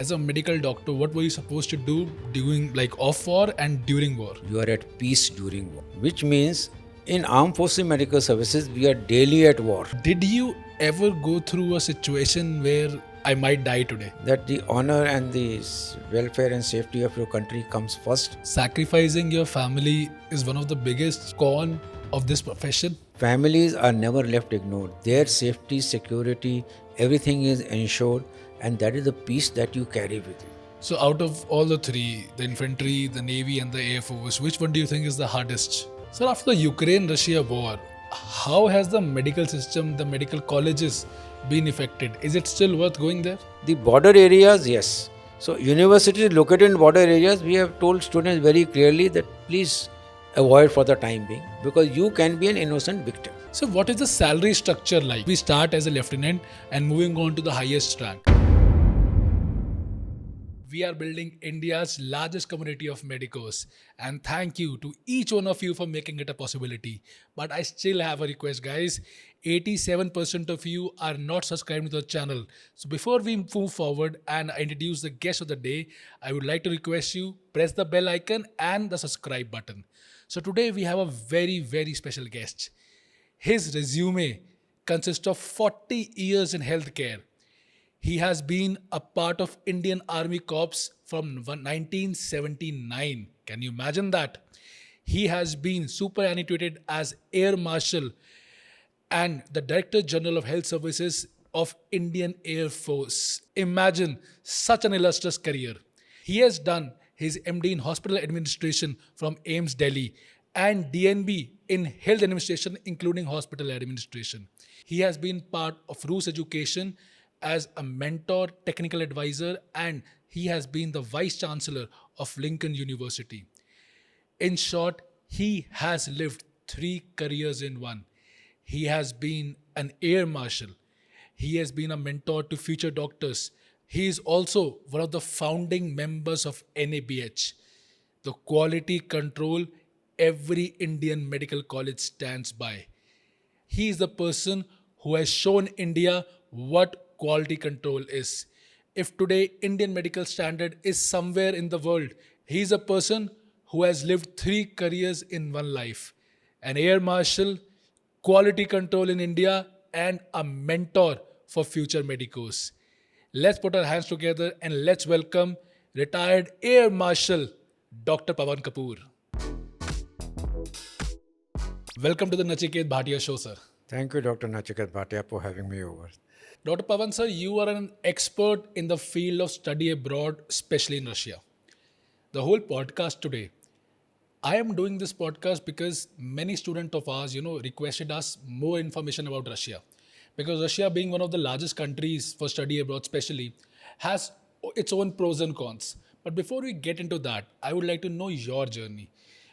As a medical doctor, what were you supposed to do during, like, off war and during war? You are at peace during war, which means in armed forces medical services, we are daily at war. Did you ever go through a situation where I might die today? That the honor and the welfare and safety of your country comes first. Sacrificing your family is one of the biggest con of this profession. Families are never left ignored. Their safety, security, everything is ensured, and that is the peace that you carry with you. So out of all the three, the infantry, the navy and the air force, which one do you think is the hardest? Sir, after the Ukraine-Russia war, how has the medical system, the medical colleges been affected? Is it still worth going there? The border areas, yes. So universities located in border areas, we have told students very clearly that please avoid for the time being, because you can be an innocent victim. So what is the salary structure like? We start as a lieutenant and moving on to the highest rank. We are building India's largest community of medicos, and thank you to each one of you for making it a possibility. But I still have a request, guys. 87% of you are not subscribed to the channel. So before we move forward and introduce the guest of the day, I would like to request you press the bell icon and the subscribe button. So today we have a very special guest. His resume consists of 40 years in healthcare. He has been a part of Indian Army Corps from 1979. Can you imagine that? He has been superannuated as Air Marshal and the Director General of Health Services of Indian Air Force. Imagine such an illustrious career. He has done his MD in Hospital Administration from AIIMS Delhi and DNB in Health Administration including Hospital Administration. He has been part of Rus Education as a mentor, technical advisor, and he has been the Vice-Chancellor of Lincoln University. In short, he has lived 3 careers in one. He has been an Air Marshal. He has been a mentor to future doctors. He is also one of the founding members of NABH, the quality control every Indian medical college stands by. He is the person who has shown India what quality control is. If today Indian medical standard is somewhere in the world, he is a person who has lived 3 careers in one life. An Air Marshal, quality control in India, and a mentor for future medicos. Let's put our hands together and let's welcome retired Air Marshal Dr. Pawan Kapoor. Welcome to the Nachiket Bhatia Show, sir. Thank you, Dr. Nachiket Bhatia, for having me over. Dr. Pawan, sir, you are an expert in the field of study abroad, especially in Russia. The whole podcast today, I am doing this podcast because many students of ours, requested us more information about Russia. Because Russia, being one of the largest countries for study abroad, especially, has its own pros and cons. But before we get into that, I would like to know your journey.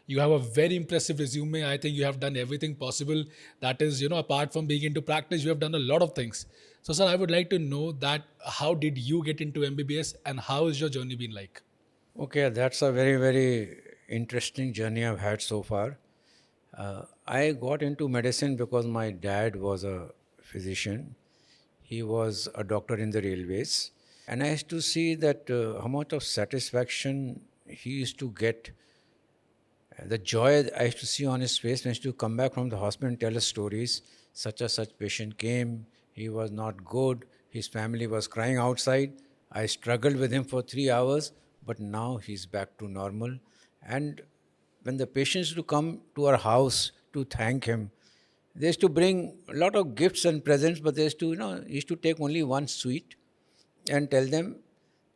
You have a very impressive resume. I think you have done everything possible. That is, apart from being into practice, you have done a lot of things. So, sir, I would like to know that how did you get into MBBS and how has your journey been like? Okay, that's a very interesting journey I've had so far. I got into medicine because my dad was a physician. He was a doctor in the railways. And I used to see that how much of satisfaction he used to get. The joy I used to see on his face when he used to come back from the hospital and tell us stories. Such a such patient came, he was not good, his family was crying outside. I struggled with him for 3 hours, but now he's back to normal. And when the patients used to come to our house to thank him, they used to bring a lot of gifts and presents, but they used to, he used to take only one sweet and tell them,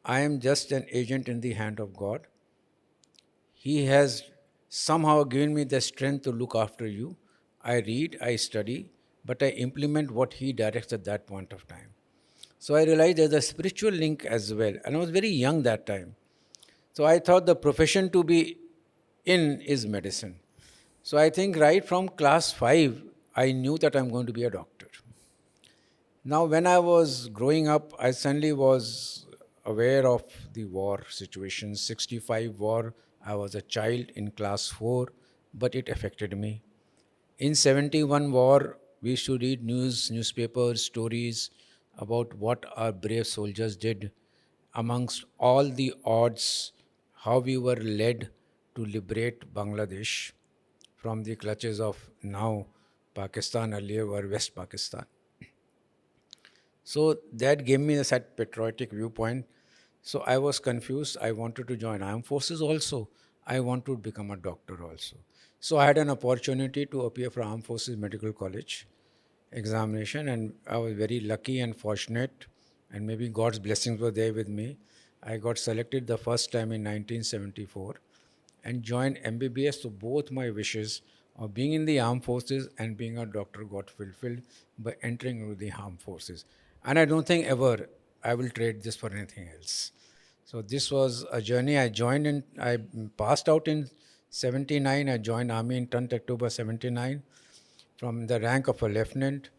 I am just an agent in the hand of God. He has somehow given me the strength to look after you. I read, I study, but I implement what he directs at that point of time. So I realized there's a spiritual link as well. And I was very young that time. So I thought the profession to be in is medicine. So I think right from class 5, I knew that I'm going to be a doctor. Now, when I was growing up, I suddenly was aware of the war situation, 65 war. I was a child in class 4, but it affected me. In 71 war, we used to read newspapers, stories about what our brave soldiers did. amongst all the odds, how we were led to liberate Bangladesh from the clutches of now Pakistan, earlier were West Pakistan. So that gave me a set patriotic viewpoint. So I was confused. I wanted to join armed forces also. I want to become a doctor also. So I had an opportunity to appear for Armed Forces Medical College examination, and I was very lucky and fortunate, and maybe God's blessings were there with me. I got selected the first time in 1974 and joined MBBS. So both my wishes of being in the armed forces and being a doctor got fulfilled by entering into the armed forces. And I don't think ever I will trade this for anything else. So this was a journey. I passed out in 79. I joined Army in 10th October 79 from the rank of a lieutenant.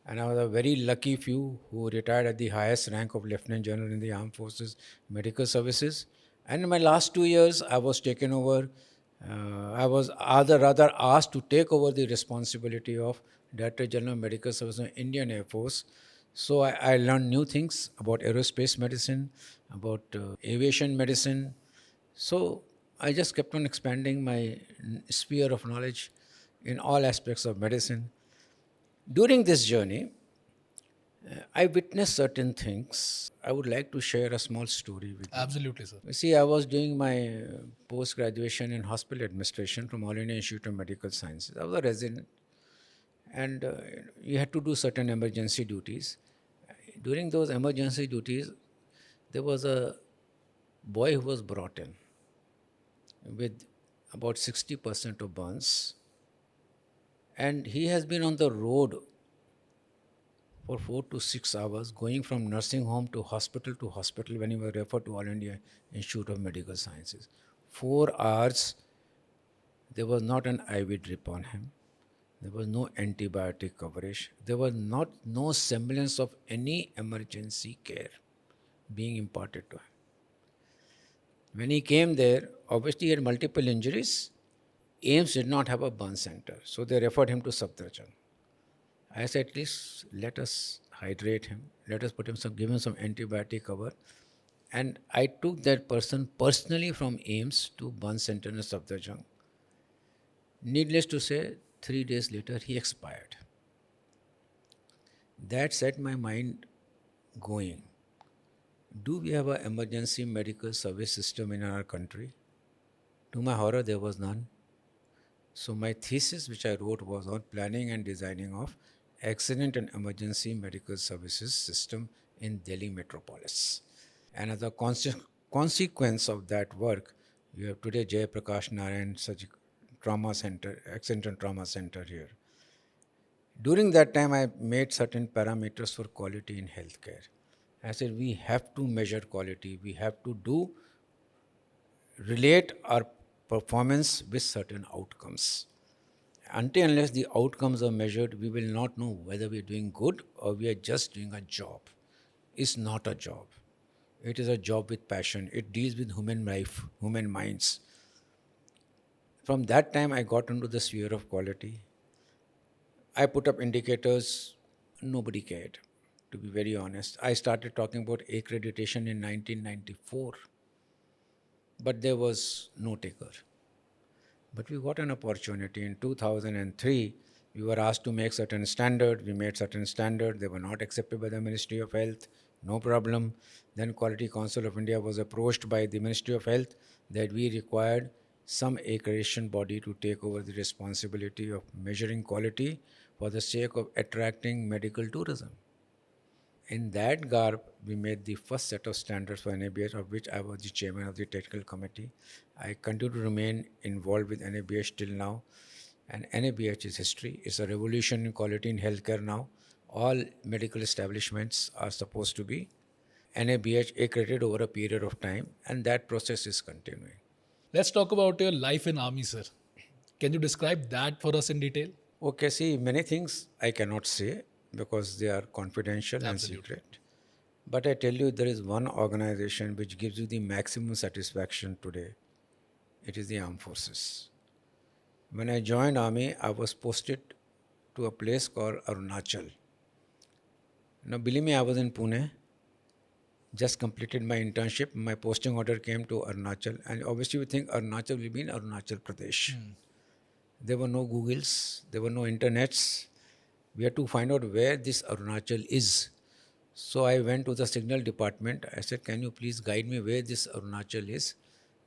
And I was a very lucky few who retired at the highest rank of Lieutenant General in the Armed Forces Medical Services. And in my last 2 years, I was taken over. I was rather asked to take over the responsibility of Director General of Medical Services of Indian Air Force. So I learned new things about aerospace medicine, about aviation medicine. So I just kept on expanding my sphere of knowledge in all aspects of medicine. During this journey, I witnessed certain things. I would like to share a small story with you. Absolutely, sir. You see, I was doing my post graduation in hospital administration from All India Institute of Medical Sciences. I was a resident, and you had to do certain emergency duties. During those emergency duties, there was a boy who was brought in with about 60% of burns, and he has been on the road for 4 to 6 hours, going from nursing home to hospital when he was referred to All India Institute of Medical Sciences. 4 hours, there was not an IV drip on him. There was no antibiotic coverage. There was no semblance of any emergency care being imparted to him. When he came there, obviously he had multiple injuries. AIIMS did not have a burn center, so they referred him to Safdarjung. I said, at least let us hydrate him. Let us give him some antibiotic cover. And I took that person personally from AIIMS to burn center in Safdarjung. Needless to say, 3 days later, he expired. That set my mind going. Do we have an emergency medical service system in our country? To my horror, there was none. So my thesis, which I wrote, was on planning and designing of accident and emergency medical services system in Delhi metropolis. And as a consequence of that work, you have today Jayaprakash Narayan Trauma Center, Accident and Trauma Center here. During that time, I made certain parameters for quality in healthcare. I said, we have to measure quality. We have to relate our performance with certain outcomes. Until unless the outcomes are measured, we will not know whether we are doing good or we are just doing a job. It's not a job. It is a job with passion. It deals with human life, human minds. From that time, I got into the sphere of quality. I put up indicators. Nobody cared, to be very honest. I started talking about accreditation in 1994, but there was no taker. But we got an opportunity. In 2003, we were asked to make certain standards. We made certain standards. They were not accepted by the Ministry of Health. No problem. Then Quality Council of India was approached by the Ministry of Health that we required some accreditation body to take over the responsibility of measuring quality for the sake of attracting medical tourism. In that garb, we made the first set of standards for NABH, of which I was the chairman of the technical committee. I continue to remain involved with NABH till now. And NABH is history. It's a revolution in quality in healthcare now. All medical establishments are supposed to be NABH accredited over a period of time, and that process is continuing. Let's talk about your life in army, sir. Can you describe that for us in detail? Okay, see, many things I cannot say because they are confidential and secret. But I tell you, there is one organization which gives you the maximum satisfaction today. It is the armed forces. When I joined army, I was posted to a place called Arunachal. Now, believe me, I was in Pune. Just completed my internship. My posting order came to Arunachal, and obviously we think Arunachal will be in Arunachal Pradesh. There were no Googles, there were no internets. We had to find out where this Arunachal is. So I went to the signal department. I said, "Can you please guide me where this Arunachal is?"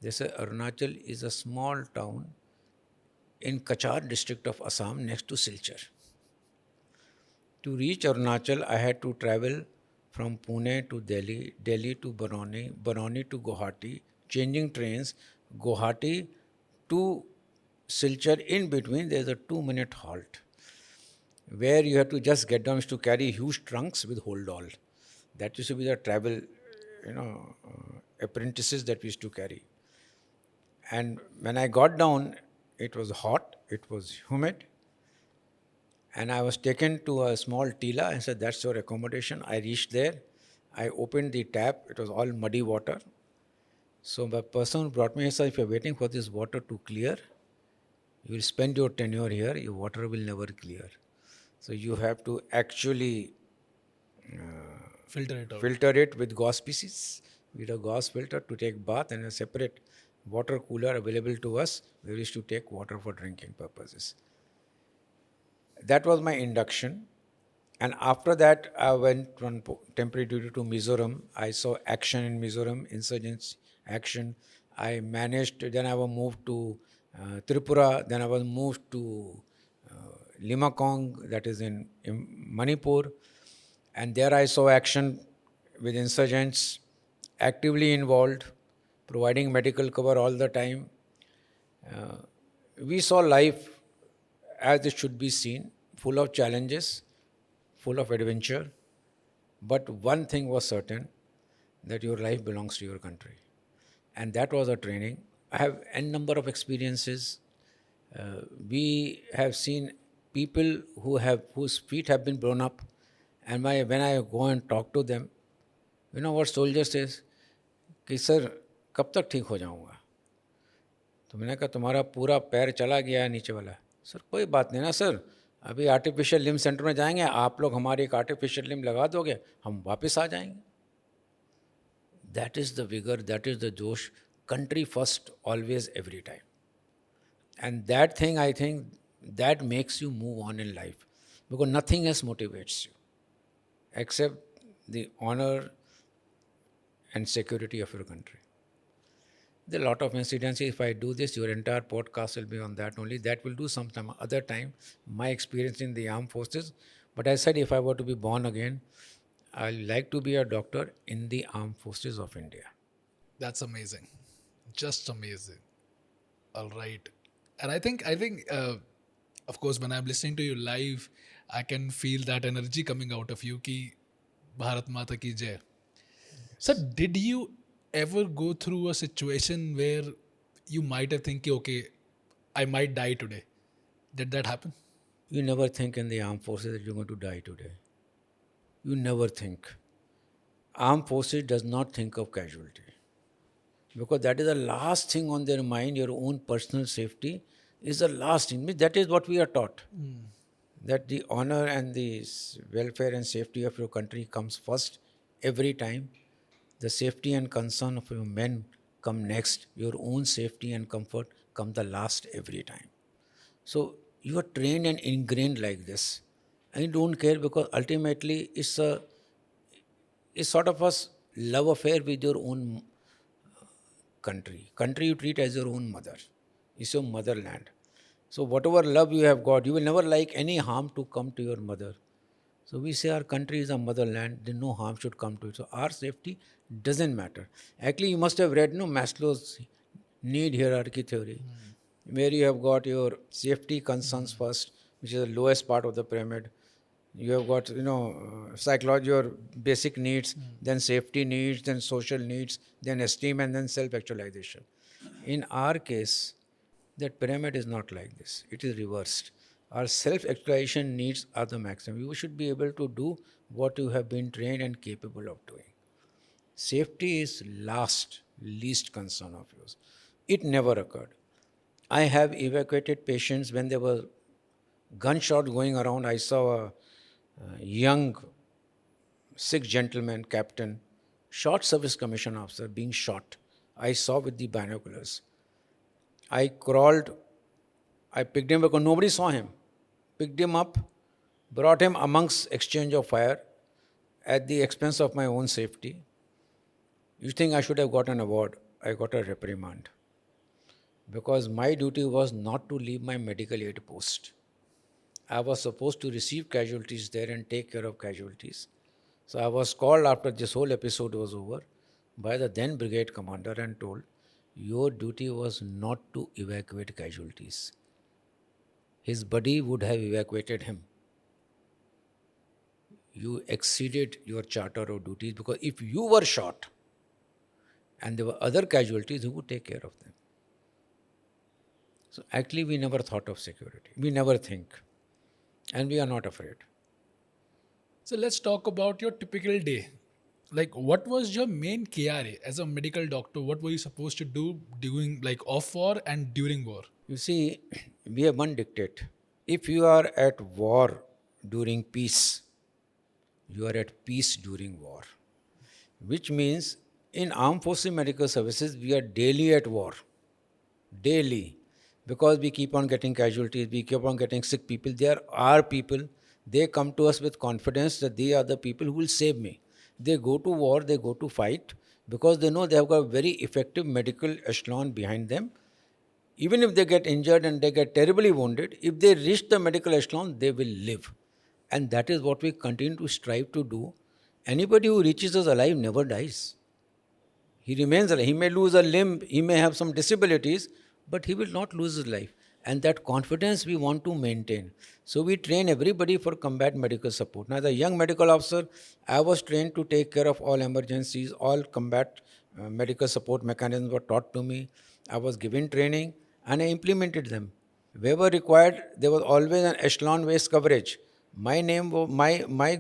They said, "Arunachal is a small town in Kachar district of Assam next to Silchar." To reach Arunachal, I had to travel from Pune to Delhi, Delhi to Barauni, Barauni to Guwahati, changing trains, Guwahati to Silchar. In between, there's a 2-minute halt where you have to just get down to carry huge trunks with hold all. That used to be the travel, apprentices that we used to carry. And when I got down, it was hot, it was humid, and I was taken to a small tila and said, "That's your accommodation." I reached there. I opened the tap. It was all muddy water. So the person who brought me said, "If you're waiting for this water to clear, you will spend your tenure here. Your water will never clear. So you have to actually Filter it out. filter it with gauze pieces, with a gauze filter to take bath, and a separate water cooler available to us. We used to take water for drinking purposes. That was my induction. And after that, I went on temporary duty to Mizoram. I saw action in Mizoram, insurgency action. I managed, then I was moved to Tripura, then I was moved to Limakong, that is in Manipur. And there I saw action with insurgents, actively involved, providing medical cover all the time. We saw life as it should be seen, full of challenges, full of adventure. But one thing was certain, that your life belongs to your country. And that was a training. I have n number of experiences. We have seen people whose feet have been blown up, and when I go and talk to them, you know what soldier says? कि sir कब तक ठीक हो जाऊंगा? तो मैंने कहा तुम्हारा पूरा पैर चला गया है नीचे वाला. सर कोई बात नहीं ना सर, अभी आर्टिफिशियल लिम्ब सेंटर में जाएंगे, आप लोग हमारे एक आर्टिफिशियल लिम्ब लगा दोगे, हम वापस आ जाएंगे. That is the vigor, that is the josh. Country first, always, every time. And that thing, I think, that makes you move on in life. Because nothing else motivates you except the honor and security of your country. There are a lot of incidents. If I do this, your entire podcast will be on that only. That will do sometime other time, my experience in the armed forces. But I said if I were to be born again, I like to be a doctor in the armed forces of India. That's amazing. Just amazing. All right. And I think, of course, when I'm listening to you live, I can feel that energy coming out of you ki Bharat Mata ki jai. Sir, did you ever go through a situation where you might have think, okay, I might die today? Did that happen? You never think in the armed forces that you're going to die today. You never think. Armed forces does not think of casualty. Because that is the last thing on their mind, your own personal safety is the last thing. That is what we are taught. That the honor and the welfare and safety of your country comes first every time. The safety and concern of your men come next. Your own safety and comfort come the last every time. So you are trained and ingrained like this. And you don't care because ultimately it's sort of a love affair with your own country. Country you treat as your own mother. It's your motherland. So whatever love you have got, you will never like any harm to come to your mother. So we say our country is a motherland, then no harm should come to it. So our safety doesn't matter. Actually, you must have read Maslow's need hierarchy theory, where you have got your safety concerns first, which is the lowest part of the pyramid. You have got, psychology, your basic needs, then safety needs, then social needs, then esteem, and then self-actualization. In our case, that pyramid is not like this. It is reversed. Our self-actualization needs are the maximum. You should be able to do what you have been trained and capable of doing. Safety is least concern of yours. It never occurred. I have evacuated patients when there were gunshots going around. I saw a young Sikh gentleman, captain, shot service commission officer being shot. I saw with the binoculars. I crawled, I picked him because nobody saw him. Picked him up, brought him amongst exchange of fire at the expense of my own safety. You think I should have got an award? I got a reprimand because my duty was not to leave my medical aid post. I was supposed to receive casualties there and take care of casualties. So I was called after this whole episode was over by the then brigade commander and told, your duty was not to evacuate casualties. His buddy would have evacuated him. You exceeded your charter of duties because if you were shot and there were other casualties, who would take care of them? So actually we never thought of security. We never think. And we are not afraid. So let's talk about your typical day. Like, what was your main KRA as a medical doctor? What were you supposed to do during, like, off war and during war? You see, we have one dictate. If you are at war during peace, you are at peace during war. Which means in armed forces medical services, we are daily at war. Daily. Because we keep on getting casualties, we keep on getting sick people. They are our people. They come to us with confidence that they are the people who will save me. They go to war, they go to fight because they know they have got a very effective medical echelon behind them. Even if they get injured and they get terribly wounded, if they reach the medical echelon, they will live. And that is what we continue to strive to do. Anybody who reaches us alive never dies. He remains alive. He may lose a limb, he may have some disabilities, but he will not lose his life. And that confidence we want to maintain. So we train everybody for combat medical support. Now, as a young medical officer, I was trained to take care of all emergencies, all combat medical support mechanisms were taught to me. I was given training and I implemented them. Wherever required, there was always an echelon-based coverage. My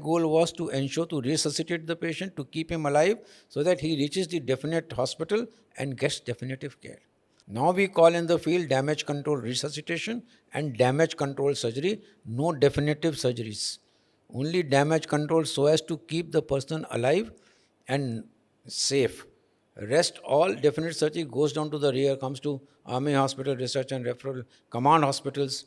goal was to ensure to resuscitate the patient, to keep him alive so that he reaches the definite hospital and gets definitive care. Now we call in the field damage control resuscitation and damage control surgery, no definitive surgeries. Only damage control so as to keep the person alive and safe. Rest, all definite surgery goes down to the rear, comes to Army Hospital, Research and Referral, Command Hospitals,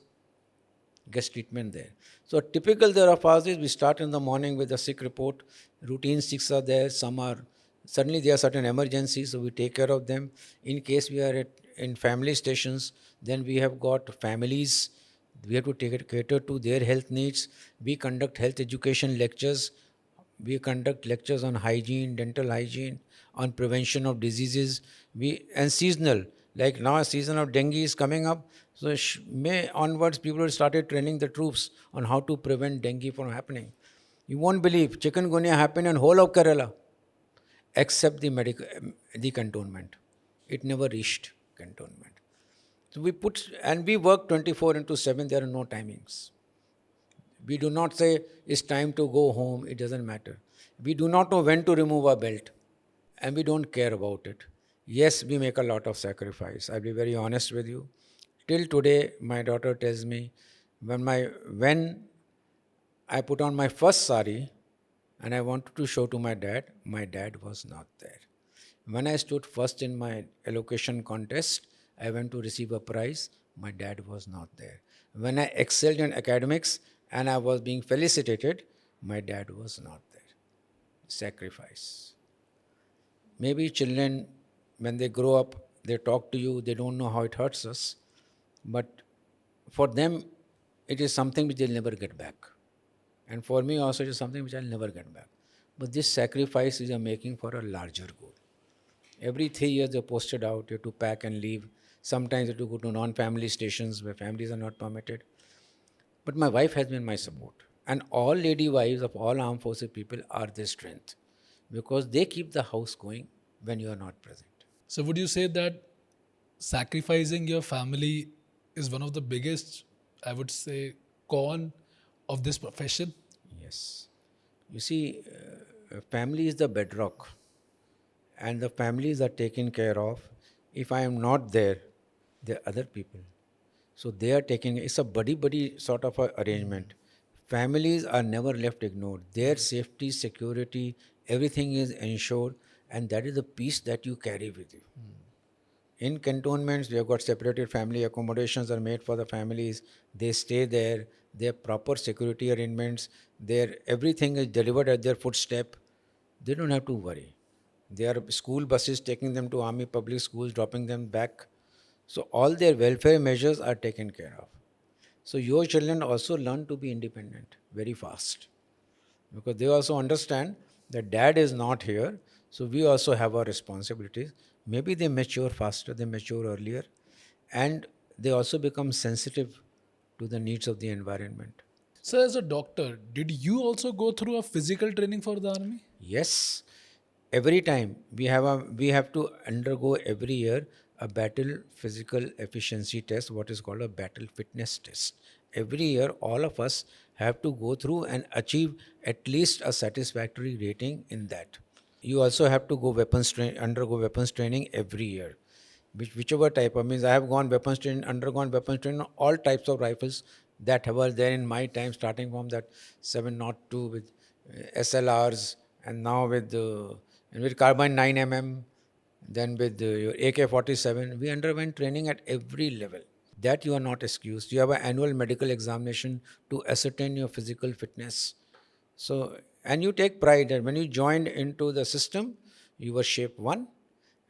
gets treatment there. So typical there of ours is we start in the morning with a sick report. Routine sicks are there, suddenly there are certain emergencies, so we take care of them. In case we are in family stations, then we have got families. We have to cater to their health needs. We conduct health education lectures. We conduct lectures on hygiene, dental hygiene, on prevention of diseases. And seasonal, like now a season of dengue is coming up. So May onwards, people have started training the troops on how to prevent dengue from happening. You won't believe, chikungunya happened in whole of Kerala, except the cantonment. It never reached cantonment. So we work 24/7, there are no timings. We do not say it's time to go home, it doesn't matter. We do not know when to remove our belt and we don't care about it. Yes, we make a lot of sacrifice. I'll be very honest with you. Till today, my daughter tells me, when I put on my first sari and I wanted to show to my dad was not there. When I stood first in my elocution contest, I went to receive a prize, my dad was not there. When I excelled in academics and I was being felicitated, my dad was not there. Sacrifice. Maybe children, when they grow up, they talk to you, they don't know how it hurts us. But for them, it is something which they'll never get back. And for me also, it is something which I'll never get back. But this sacrifice is a making for a larger goal. Every 3 years, they're posted out, you have to pack and leave. Sometimes you have to go to non-family stations where families are not permitted. But my wife has been my support. And all lady wives of all armed forces people are their strength. Because they keep the house going when you are not present. So, would you say that sacrificing your family is one of the biggest, I would say, con of this profession? Yes. You see, family is the bedrock. And the families are taken care of. If I am not there, there are other people. So they are taking, it's a buddy-buddy sort of a arrangement. Families are never left ignored. Their safety, security, everything is ensured. and that is the peace that you carry with you. In cantonments, we have got separated family accommodations are made for the families. They stay there. They have proper security arrangements. Their everything is delivered at their footstep. They don't have to worry. There are school buses taking them to army public schools, dropping them back. So all their welfare measures are taken care of. So your children also learn to be independent very fast because they also understand that dad is not here, so we also have our responsibilities. Maybe they mature faster, they mature earlier, and they also become sensitive to the needs of the environment. So, as a doctor, did you also go through a physical training for the army? Yes, every time we have to undergo every year a battle physical efficiency test, what is called a battle fitness test. Every year, all of us have to go through and achieve at least a satisfactory rating in that. You also have to go undergo weapons training every year. Whichever type of means I have undergone weapons training on all types of rifles that were there in my time, starting from that 702 with SLRs, and now with carbine 9mm, then with your AK-47. We underwent training at every level. That you are not excused. You have an annual medical examination to ascertain your physical fitness. So, and you take pride that when you joined into the system, you were shape one.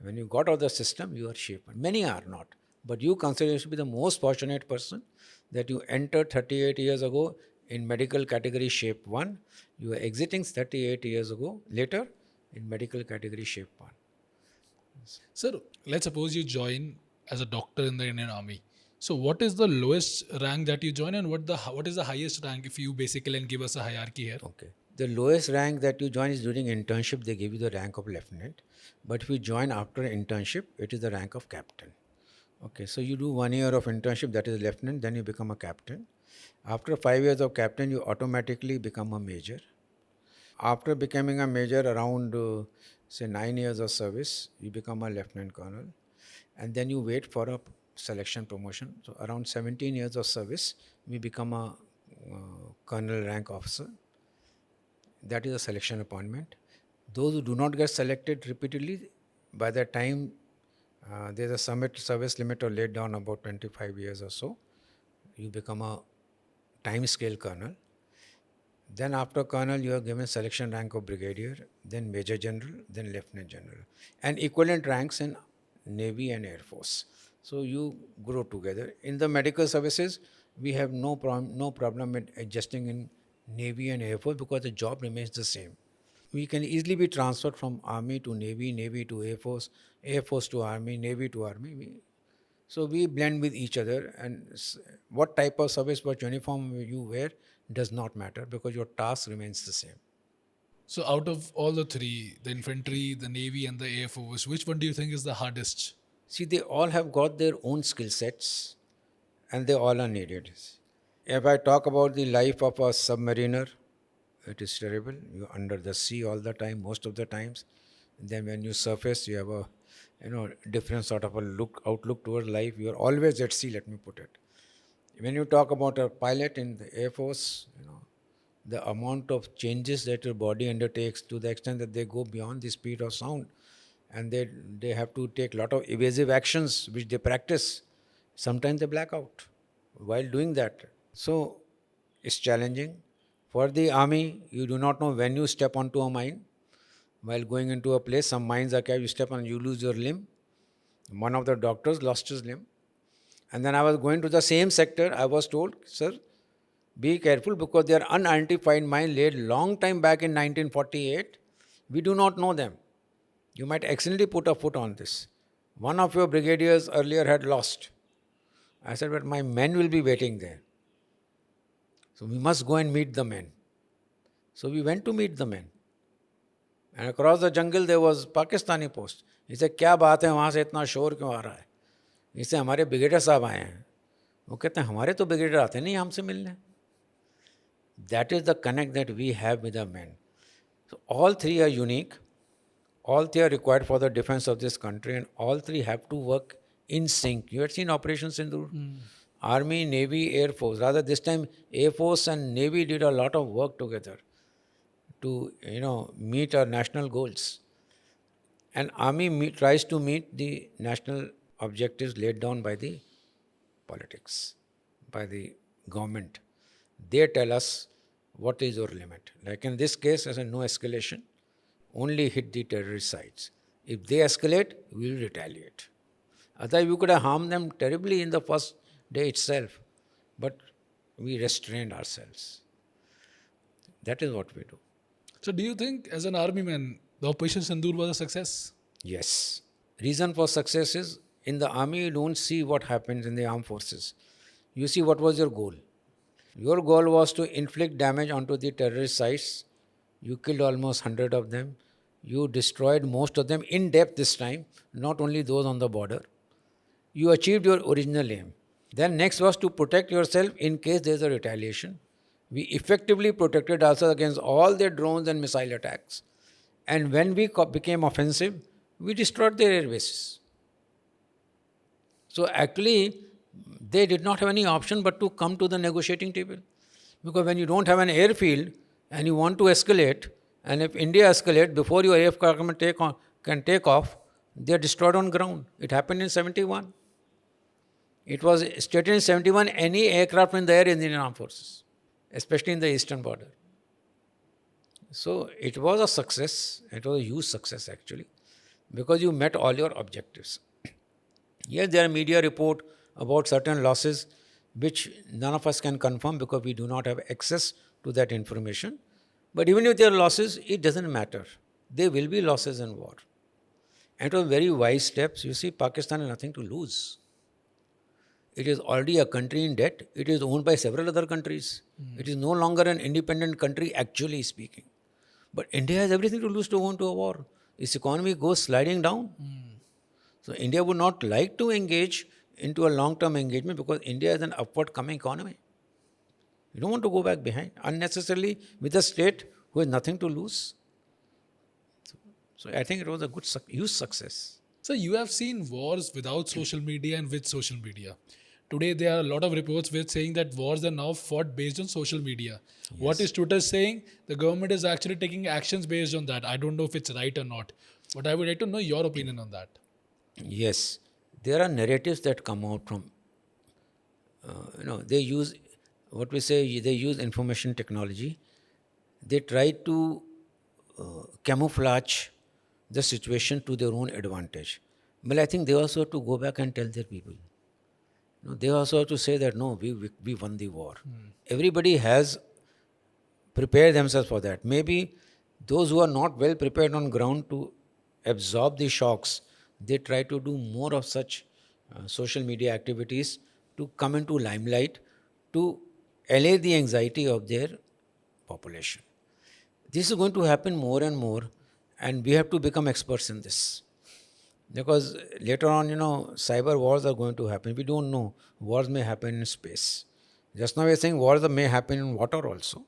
When you got out of the system, you are shape one. Many are not. But you consider yourself to be the most fortunate person that you entered 38 years ago in medical category shape one. You are exiting 38 years ago later in medical category shape one. Sir, let's suppose you join as a doctor in the Indian Army. So, what is the lowest rank that you join, and what is the highest rank if you basically and give us a hierarchy here? Okay. The lowest rank that you join is during internship, they give you the rank of lieutenant. But if you join after internship, it is the rank of captain. Okay, so you do 1 year of internship, that is lieutenant, then you become a captain. After 5 years of captain, you automatically become a major. After becoming a major, around say 9 years of service, you become a lieutenant colonel, and then you wait for a selection promotion. So around 17 years of service, we become a colonel rank officer. That is a selection appointment. Those who do not get selected repeatedly, by the time there's a service limit or laid down about 25 years or so, you become a time scale colonel. Then after colonel, you are given selection rank of brigadier, then major general, then lieutenant general, and equivalent ranks in Navy and Air Force. So you grow together. In the medical services, we have no problem with adjusting in Navy and Air Force because the job remains the same. We can easily be transferred from Army to Navy, Navy to Air Force to Army, Navy to Army. So we blend with each other, and what type of service, what uniform you wear does not matter because your task remains the same. So, out of all the three, the infantry, the navy, and the air force, which one do you think is the hardest? See, they all have got their own skill sets and they all are needed. If I talk about the life of a submariner, it is terrible. You're under the sea all the time, most of the times. And then when you surface, you have a different sort of a outlook towards life. You're always at sea, let me put it. When you talk about a pilot in the Air Force, the amount of changes that your body undertakes to the extent that they go beyond the speed of sound, and they have to take a lot of evasive actions which they practice. Sometimes they black out while doing that. So it's challenging. For the army, you do not know when you step onto a mine. While going into a place, some mines are kept, you step on, you lose your limb. One of the doctors lost his limb. And then I was going to the same sector. I was told, sir, be careful because they are unidentified mine laid long time back in 1948. We do not know them. You might accidentally put a foot on this. One of your brigadiers earlier had lost. I said, but my men will be waiting there. So we must go and meet the men. So we went to meet the men. And across the jungle there was Pakistani post. He said, क्या बात है वहाँ से इतना शोर क्यों आ रहा है? इससे हमारे ब्रिगेडियर साहब आए हैं. वो कहते हैं हमारे तो ब्रिगेडियर आते नहीं हमसे मिलने. That is the connect that we have with the men. So all three are unique. All three are required for the defense of this country, and all three have to work in sync. You had seen Operation Sindoor? Army, Navy, Air Force. Rather, this time Air Force and Navy did a lot of work together to meet our national goals. And army tries to meet the national objectives laid down by the politics, by the government. They tell us what is your limit. Like in this case, as a no escalation, only hit the terrorist sites. If they escalate, we will retaliate. Otherwise, we could have harmed them terribly in the first day itself, but we restrained ourselves. That is what we do. So, do you think, as an army man, the Operation Sindoor was a success? Yes. Reason for success is in the army, you don't see what happens in the armed forces. You see what was your goal. Your goal was to inflict damage onto the terrorist sites. You killed almost 100 of them. You destroyed most of them in depth this time, not only those on the border. You achieved your original aim. Then next was to protect yourself in case there is a retaliation. We effectively protected ourselves against all their drones and missile attacks. And when we became offensive, we destroyed their air bases. So actually, they did not have any option but to come to the negotiating table. Because when you don't have an airfield and you want to escalate, and if India escalates before your aircraft can take off, they are destroyed on ground. It happened in 71. It was stated in 71, any aircraft in the air in the Indian Armed Forces, especially in the eastern border. So it was a success. It was a huge success actually, because you met all your objectives. Yes, there are media report about certain losses which none of us can confirm because we do not have access to that information. But even if there are losses, it doesn't matter. There will be losses in war. And it was very wise steps. You see, Pakistan has nothing to lose. It is already a country in debt. It is owned by several other countries. It is no longer an independent country, actually speaking. But India has everything to lose to go into a war. Its economy goes sliding down. So India would not like to engage into a long-term engagement because India is an upward-coming economy. You don't want to go back behind unnecessarily with a state who has nothing to lose. So I think it was a good, huge success. So, you have seen wars without social media and with social media. Today, there are a lot of reports which saying that wars are now fought based on social media. Yes. What is Twitter saying? The government is actually taking actions based on that. I don't know if it's right or not, but I would like to know your opinion on that. Yes, there are narratives that come out from, they use, what we say, they use information technology. They try to camouflage the situation to their own advantage. But I think they also have to go back and tell their people. They also have to say that, no, we won the war. Everybody has prepared themselves for that. Maybe those who are not well prepared on ground to absorb the shocks, they try to do more of such social media activities to come into limelight, to allay the anxiety of their population. This is going to happen more and more, and we have to become experts in this. Because later on, cyber wars are going to happen. We don't know. Wars may happen in space. Just now we are saying wars may happen in water also.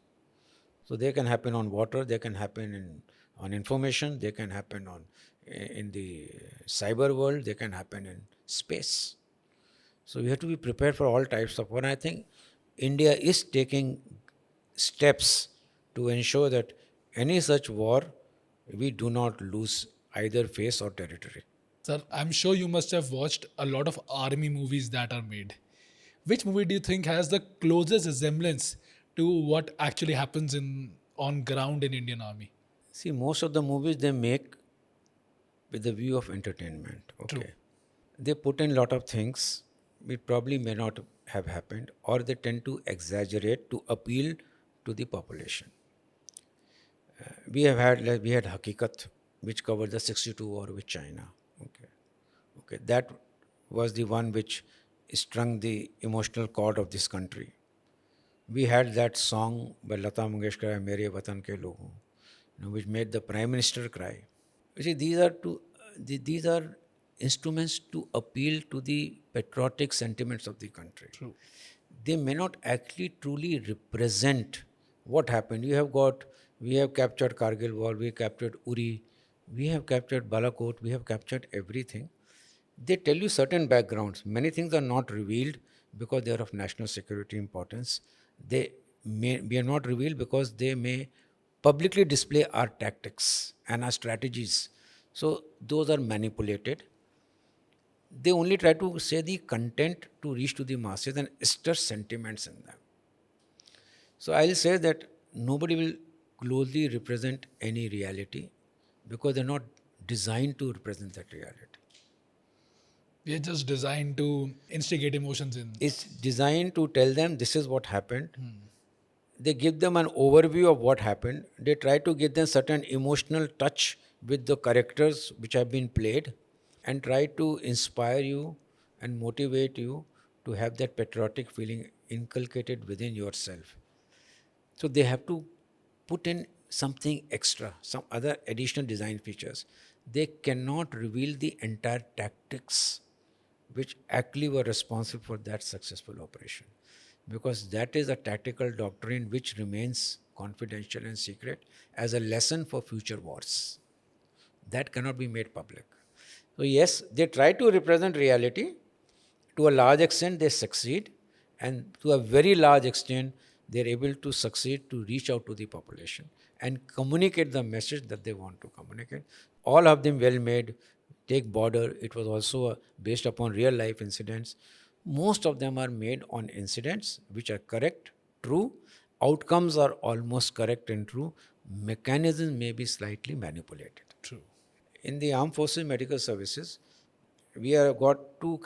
So they can happen on water, they can happen on information, they can happen in the cyber world, they can happen in space. So we have to be prepared for all types of war. And I think India is taking steps to ensure that any such war, we do not lose either face or territory. Sir, I'm sure you must have watched a lot of army movies that are made. Which movie do you think has the closest resemblance to what actually happens on ground in Indian Army? See, most of the movies they make with the view of entertainment. Okay. True. They put in a lot of things which probably may not have happened, or they tend to exaggerate to appeal to the population. We had Hakikat, which covered the 62 war with China. Okay, that was the one which strung the emotional chord of this country. We had that song by Lata Mangeshkar, Mere Watan Ke Logo, which made the Prime Minister cry. You see, these are instruments to appeal to the patriotic sentiments of the country. True. They may not actually truly represent what happened. We have captured Kargil war, we captured Uri, we have captured Balakot, we have captured everything. They tell you certain backgrounds. Many things are not revealed because they are of national security importance. They may be not revealed because they may publicly display our tactics and our strategies. So those are manipulated. They only try to say the content to reach to the masses and stir sentiments in them. So I'll say that nobody will closely represent any reality because they're not designed to represent that reality. We are just designed to instigate emotions in. It's designed to tell them this is what happened. They give them an overview of what happened. They try to give them certain emotional touch with the characters which have been played and try to inspire you and motivate you to have that patriotic feeling inculcated within yourself. So they have to put in something extra, some other additional design features. They cannot reveal the entire tactics which actually were responsible for that successful operation. Because that is a tactical doctrine which remains confidential and secret as a lesson for future wars. That cannot be made public. So, yes, they try to represent reality. To a large extent, they succeed, and to a very large extent, they're able to succeed to reach out to the population and communicate the message that they want to communicate. All of them well made. Take border, it was also based upon real life incidents. Most of them are made on incidents which are correct, true. Outcomes are almost correct and true. Mechanisms may be slightly manipulated. True. In the Armed Forces Medical Services, we have got two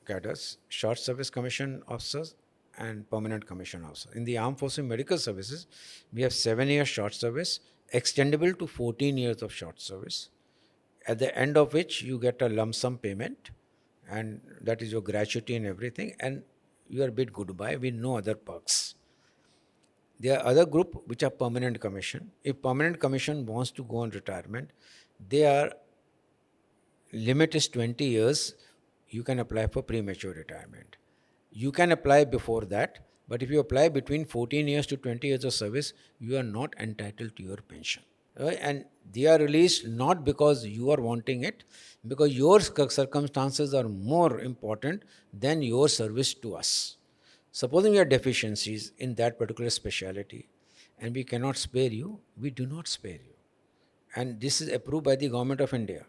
cadres, short service commission officers and permanent commission officers. In the Armed Forces Medical Services, we have 7 years short service, extendable to 14 years of short service, at the end of which you get a lump sum payment, and that is your gratuity and everything, and you are bid goodbye with no other perks. There are other group which are permanent commission. If permanent commission wants to go on retirement, their limit is 20 years. You can apply for premature retirement. You can apply before that, but if you apply between 14 years to 20 years of service, you are not entitled to your pension. Right? And they are released not because you are wanting it, because your circumstances are more important than your service to us. Supposing you have deficiencies in that particular specialty and we cannot spare you, we do not spare you. And this is approved by the Government of India.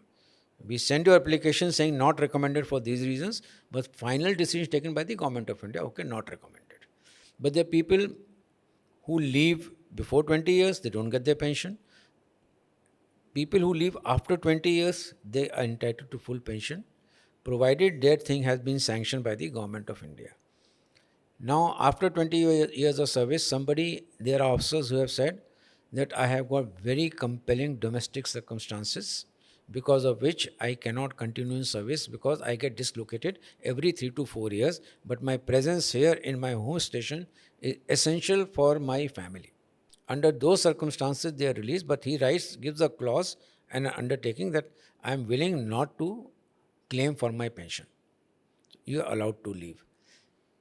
We send your application saying not recommended for these reasons, but final decision is taken by the Government of India, okay, not recommended. But there are people who leave before 20 years, they don't get their pension. People who leave after 20 years, they are entitled to full pension, provided their thing has been sanctioned by the Government of India. Now, after 20 years of service, there are officers who have said that I have got very compelling domestic circumstances because of which I cannot continue in service because I get dislocated every 3 to 4 years, but my presence here in my home station is essential for my family. Under those circumstances, they are released, but he gives a clause and an undertaking that I am willing not to claim for my pension. You are allowed to leave.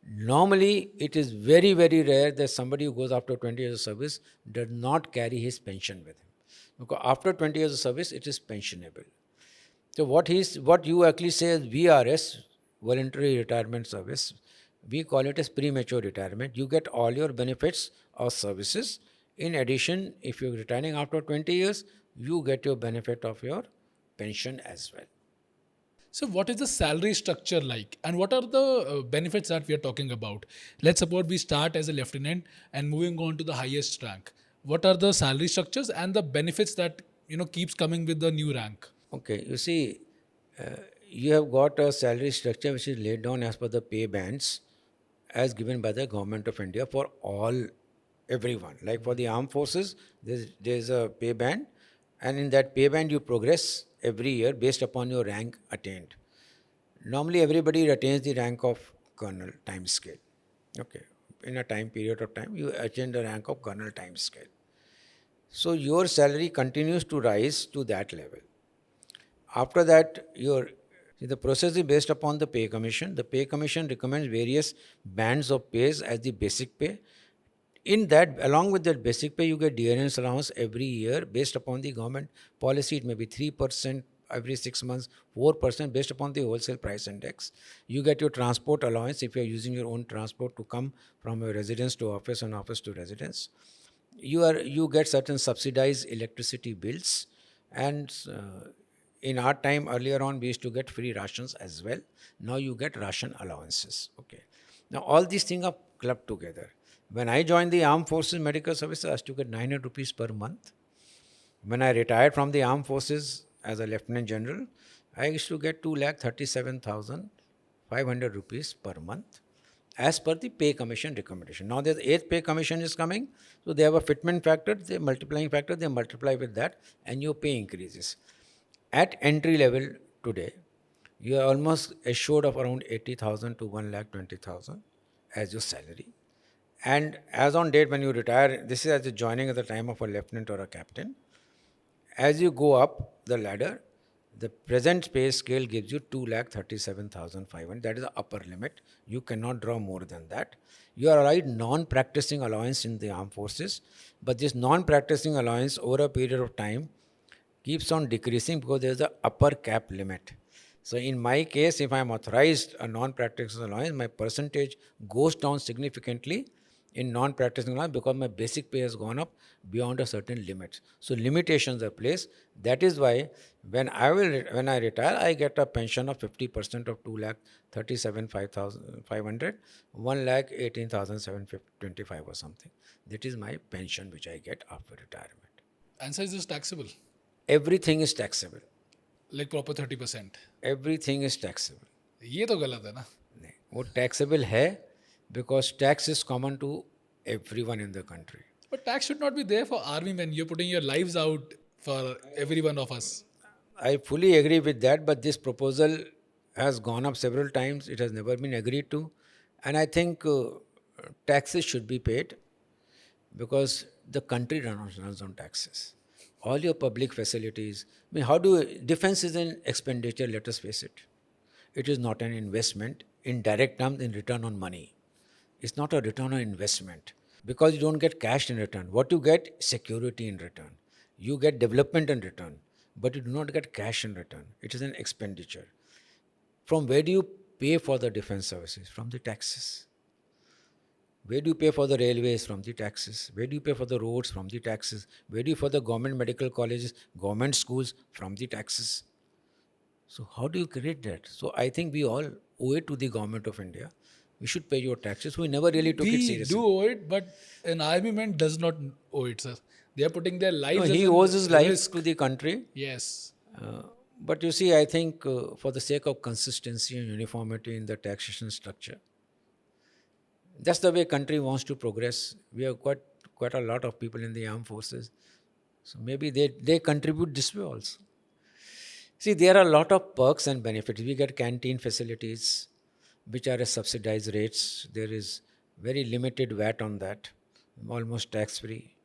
Normally, it is very, very rare that somebody who goes after 20 years of service does not carry his pension with him. Because after 20 years of service, it is pensionable. So what you actually say is VRS, Voluntary Retirement Service, we call it as premature retirement. You get all your benefits of services. In addition, if you're retiring after 20 years, you get your benefit of your pension as well. So, what is the salary structure like, and what are the benefits that we are talking about? Let's suppose we start as a lieutenant and moving on to the highest rank. What are the salary structures and the benefits that keeps coming with the new rank? Okay, you see, you have got a salary structure which is laid down as per the pay bands as given by the Government of India for everyone. Like for the armed forces, there's a pay band, and in that pay band you progress every year based upon your rank attained. Normally, everybody attains the rank of colonel time scale. Okay, in a time period of time, you attain the rank of colonel time scale. So your salary continues to rise to that level. After that, the process is based upon the pay commission. The pay commission recommends various bands of pays as the basic pay. In that, along with that basic pay, you get dearness allowance every year based upon the government policy. It may be 3% every 6 months, 4% based upon the wholesale price index. You get your transport allowance if you are using your own transport to come from your residence to office and office to residence. You get certain subsidized electricity bills, and In our time earlier on, we used to get free rations as well. Now you get ration allowances. Okay. Now all these things are clubbed together. When I joined the Armed Forces Medical Services, I used to get 900 rupees per month. When I retired from the Armed Forces as a Lieutenant General, I used to get 2,37,500 rupees per month as per the pay commission recommendation. Now there's 8th pay commission is coming, so they have a fitment factor, they multiplying factor, they multiply with that and your pay increases. At entry level today, you are almost assured of around 80,000 to 1,20,000 as your salary. And as on date when you retire, this is as a joining at the time of a lieutenant or a captain. As you go up the ladder, the present pay scale gives you 2,37,500. That is the upper limit. You cannot draw more than that. You are allowed non-practicing allowance in the armed forces, but this non-practicing allowance over a period of time keeps on decreasing because there is a upper cap limit. So in my case, if I am authorized a non-practicing allowance, my percentage goes down significantly in non-practicing allowance because my basic pay has gone up beyond a certain limit. So limitations are placed. That is why when I retire, I get a pension of 50% of 2,37,500, 1,18,725 or something. That is my pension which I get after retirement. Answer is this taxable? Everything is taxable. Like proper 30%. Everything is taxable. ये तो गलत है ना? नहीं, वो taxable है because tax is common to everyone in the country. But tax should not be there for army men. You're putting your lives out for every one of us. I fully agree with that, but this proposal has gone up several times. It has never been agreed to. And I think taxes should be paid because the country runs on taxes. All your public facilities. I mean, defense is an expenditure, let us face it. It is not an investment in direct terms in return on money. It's not a return on investment because you don't get cash in return. What you get? Security in return. You get development in return, but you do not get cash in return. It is an expenditure. From where do you pay for the defense services? From the taxes. Where do you pay for the railways? From the taxes. Where do you pay for the roads? From the taxes. Where do you for the government medical colleges, government schools? From the taxes. So how do you create that? So I think we all owe it to the government of India. We should pay your taxes. We never really took it We seriously. do owe it, but an army man does not owe it, sir. They are putting their lives No, as he a owes his life risk. to the country. Yes. But you see, I think for the sake of consistency and uniformity in the taxation structure, that's the way country wants to progress. We have quite a lot of people in the armed forces. So maybe they contribute this way also. See, there are a lot of perks and benefits. We get canteen facilities, which are at subsidized rates. There is very limited VAT on that, almost tax-free.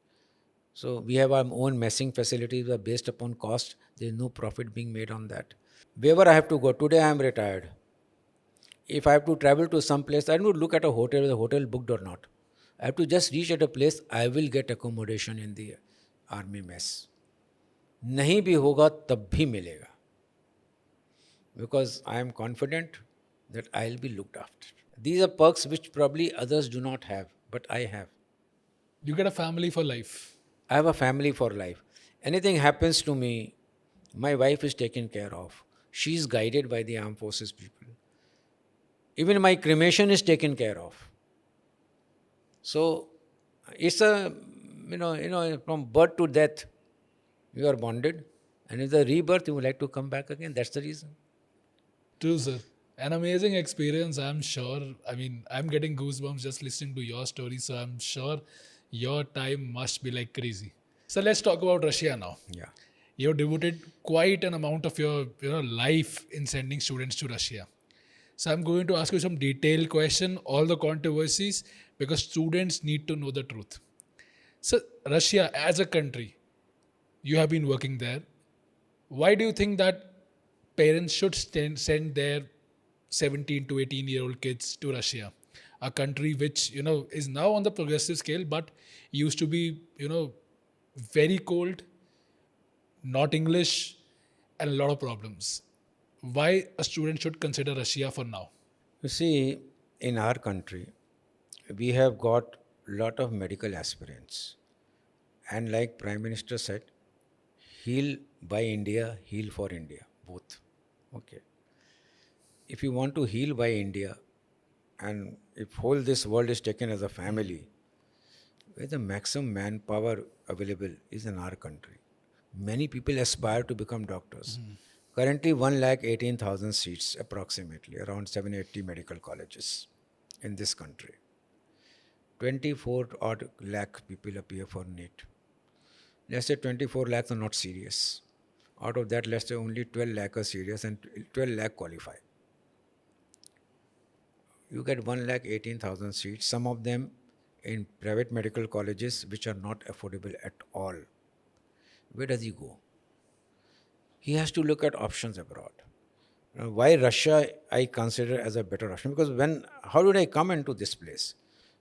So we have our own messing facilities that are based upon cost. There is no profit being made on that. Wherever I have to go, today I am retired. If I have to travel to some place, I don't look at a hotel, whether the hotel booked or not. I have to just reach at a place, I will get accommodation in the army mess. नहीं भी होगा तब भी मिलेगा. Because I am confident that I will be looked after. These are perks which probably others do not have, but I have. You get a family for life. I have a family for life. Anything happens to me, my wife is taken care of. She is guided by the armed forces people. Even my cremation is taken care of. So it's a, from birth to death, you are bonded. And if the rebirth, you would like to come back again. That's the reason. True, sir. An amazing experience, I'm sure. I mean, I'm getting goosebumps just listening to your story, so I'm sure your time must be like crazy. So let's talk about Russia now. Yeah. You've devoted quite an amount of your life in sending students to Russia. So I'm going to ask you some detailed question, all the controversies, because students need to know the truth. So Russia as a country, you have been working there. Why do you think that parents should send their 17 to 18-year-old kids to Russia, a country which is now on the progressive scale, but used to be very cold, not English, and a lot of problems? Why a student should consider Russia for now? You see, in our country, we have got a lot of medical aspirants. And like Prime Minister said, heal by India, heal for India, both. Okay. If you want to heal by India, and if whole this world is taken as a family, where the maximum manpower available is in our country. Many people aspire to become doctors. Currently, 1,18,000 seats approximately, around 780 medical colleges in this country. 24 odd lakh people appear for NEET. Let's say 24 lakhs are not serious. Out of that, let's say only 12 lakh are serious and 12 lakh qualify. You get 1,18,000 seats, some of them in private medical colleges which are not affordable at all. Where does he go? He has to look at options abroad. Now, why Russia I consider as a better option? Because how did I come into this place?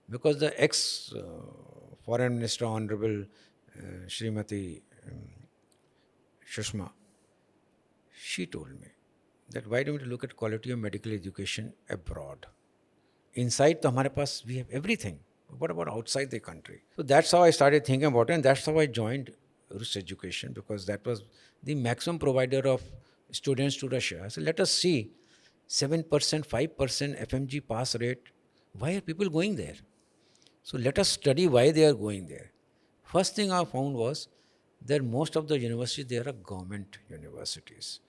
Because the ex-foreign minister, Honorable Srimati Shushma, she told me that why don't we look at quality of medical education abroad? Inside to hamare paas, we have everything. What about outside the country? So that's how I started thinking about it, and that's how I joined Rus Education, because that was the maximum provider of students to Russia. So let us see 7%, 5% FMG pass rate. Why are people going there? So let us study why they are going there. First thing I found was that most of the universities, they are government universities.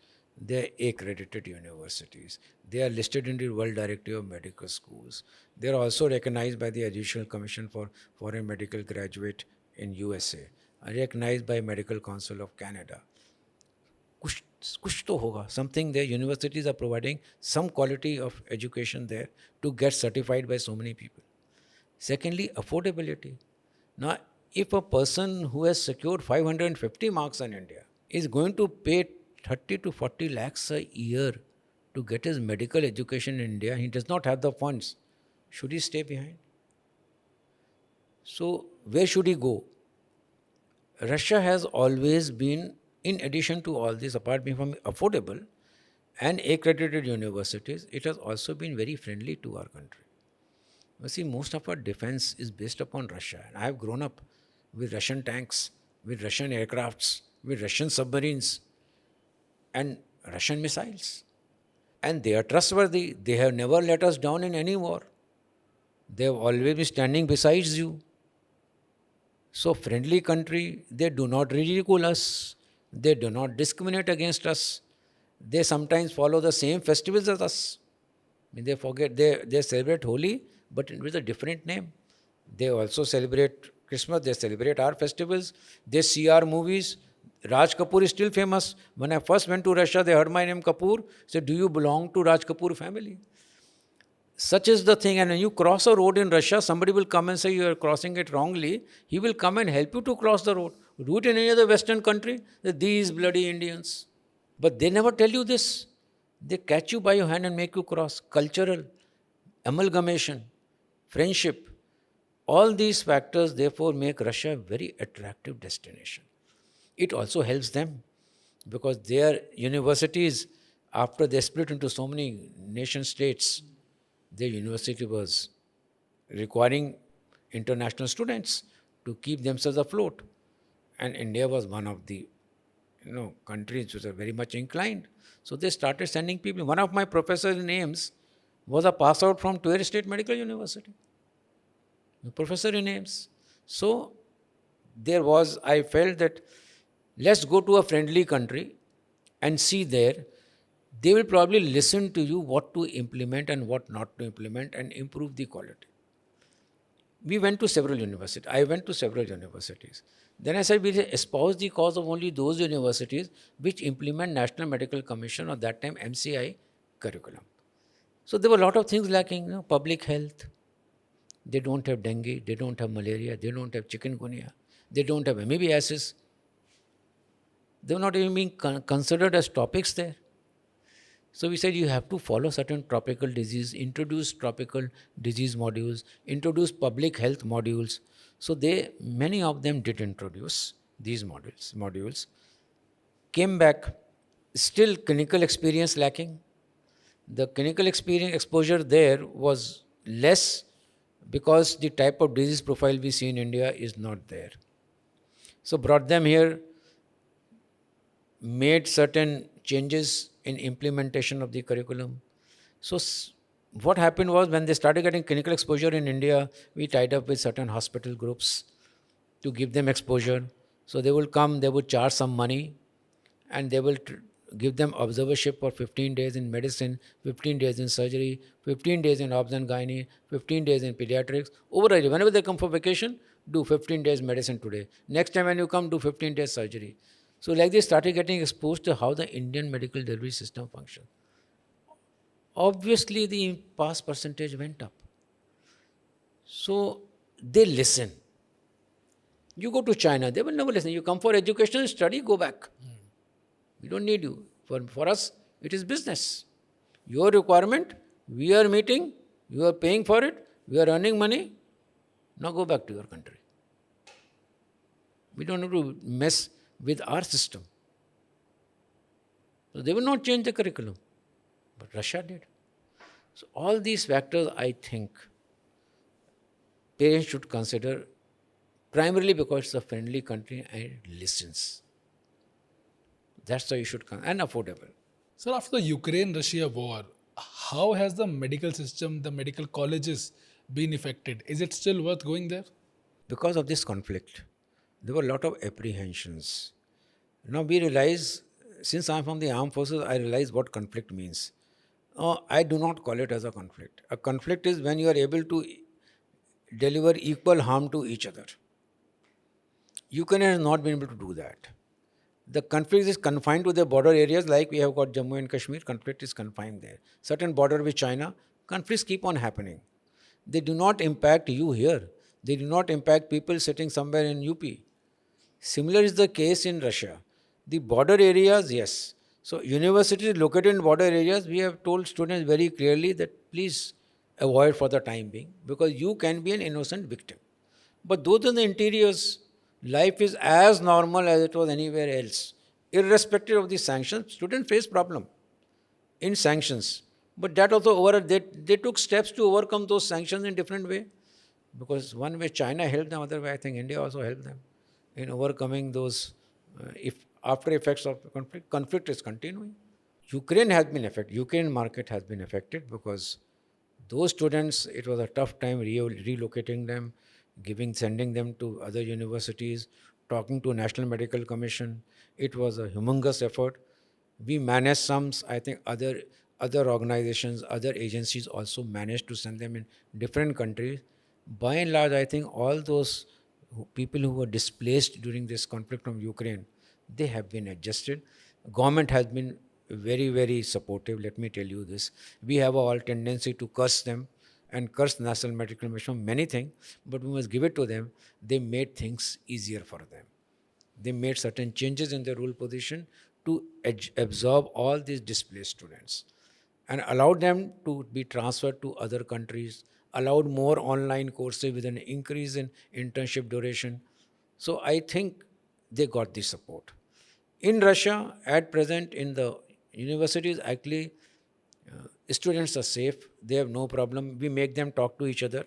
They are accredited universities. They are listed in the World Directory of Medical Schools. They are also recognized by the Additional Commission for Foreign Medical Graduate in USA, recognized by Medical Council of Canada. Kuch to hoga. Something there, universities are providing some quality of education there to get certified by so many people. Secondly, affordability. Now, if a person who has secured 550 marks in India is going to pay 30 to 40 lakhs a year to get his medical education in India, he does not have the funds. Should he stay behind? So, where should he go? Russia has always been, in addition to all this, apart from affordable and accredited universities, it has also been very friendly to our country. You see, most of our defense is based upon Russia. And I have grown up with Russian tanks, with Russian aircrafts, with Russian submarines, and Russian missiles. And they are trustworthy. They have never let us down in any war. They have always been standing beside you. So, friendly country, they do not ridicule us. They do not discriminate against us. They sometimes follow the same festivals as us. I mean, they celebrate Holi, but with a different name. They also celebrate Christmas. They celebrate our festivals. They see our movies. Raj Kapoor is still famous. When I first went to Russia, they heard my name Kapoor. Said, do you belong to Raj Kapoor family? Such is the thing. And when you cross a road in Russia, somebody will come and say you are crossing it wrongly. He will come and help you to cross the road. Do it in any other Western country. These bloody Indians. But they never tell you this. They catch you by your hand and make you cross. Cultural, amalgamation, friendship. All these factors, therefore, make Russia a very attractive destination. It also helps them because their universities, after they split into so many nation states, their university was requiring international students to keep themselves afloat. And India was one of the countries which are very much inclined. So they started sending people. One of my professors in AIIMS was a pass out from Tver State Medical University. A professor in AIIMS. So I felt that let's go to a friendly country and see there. They will probably listen to you what to implement and what not to implement and improve the quality. We went to several universities. I went to several universities. Then I said, we espouse the cause of only those universities which implement National Medical Commission, or that time MCI curriculum. So there were a lot of things lacking, public health. They don't have dengue, they don't have malaria, they don't have chikungunya, they don't have amoebiasis. They were not even being considered as topics there. So we said you have to follow certain tropical disease, introduce tropical disease modules, introduce public health modules. So many of them did introduce these modules. Came back, still clinical experience lacking. The clinical experience exposure there was less because the type of disease profile we see in India is not there. So brought them here. made certain changes in implementation of the curriculum. So what happened was when they started getting clinical exposure in India, we tied up with certain hospital groups to give them exposure. So they will come, they would charge some money, and they will give them observership for 15 days in medicine, 15 days in surgery, 15 days in obs and gynae, 15 days in pediatrics. Over a year, whenever they come for vacation, do 15 days medicine today. Next time when you come, do 15 days surgery. So like they started getting exposed to how the Indian medical delivery system functions. Obviously, the pass percentage went up. So they listen. You go to China, they will never listen. You come for educational study, go back. We don't need you. For us, it is business. Your requirement, we are meeting, you are paying for it, we are earning money. Now go back to your country. We don't have to mess with our system. So they will not change the curriculum. But Russia did. So all these factors, I think, parents should consider, primarily because it's a friendly country and it listens. That's why you should come, and affordable. Sir, after the Ukraine-Russia war, how has the medical system, the medical colleges been affected? Is it still worth going there? Because of this conflict, there were a lot of apprehensions. Now we realize, since I'm from the armed forces, I realize what conflict means. I do not call it as a conflict. A conflict is when you are able to deliver equal harm to each other. Ukraine has not been able to do that. The conflict is confined to the border areas, like we have got Jammu and Kashmir, conflict is confined there. Certain border with China, conflicts keep on happening. They do not impact you here. They do not impact people sitting somewhere in UP. Similar is the case in Russia. The border areas, yes. So universities located in border areas, we have told students very clearly that please avoid for the time being, because you can be an innocent victim. But those in the interiors, life is as normal as it was anywhere else. Irrespective of the sanctions, students face problem in sanctions. But that also they took steps to overcome those sanctions in different way. Because one way China helped them, other way I think India also helped them in overcoming those after effects of the conflict. Conflict is continuing. Ukraine has been affected. Ukraine market has been affected because those students, it was a tough time relocating them, sending them to other universities, talking to National Medical Commission. It was a humongous effort. We managed some, I think other organizations, other agencies also managed to send them in different countries. By and large, I think all those people who were displaced during this conflict from Ukraine, they have been adjusted. Government has been very, very supportive, let me tell you this. We have all tendency to curse them and curse National Medical Commission, many things, but we must give it to them. They made things easier for them. They made certain changes in their rule position to absorb all these displaced students and allowed them to be transferred to other countries, allowed more online courses with an increase in internship duration. So I think they got the support. In Russia, at present, in the universities, actually, students are safe. They have no problem. We make them talk to each other.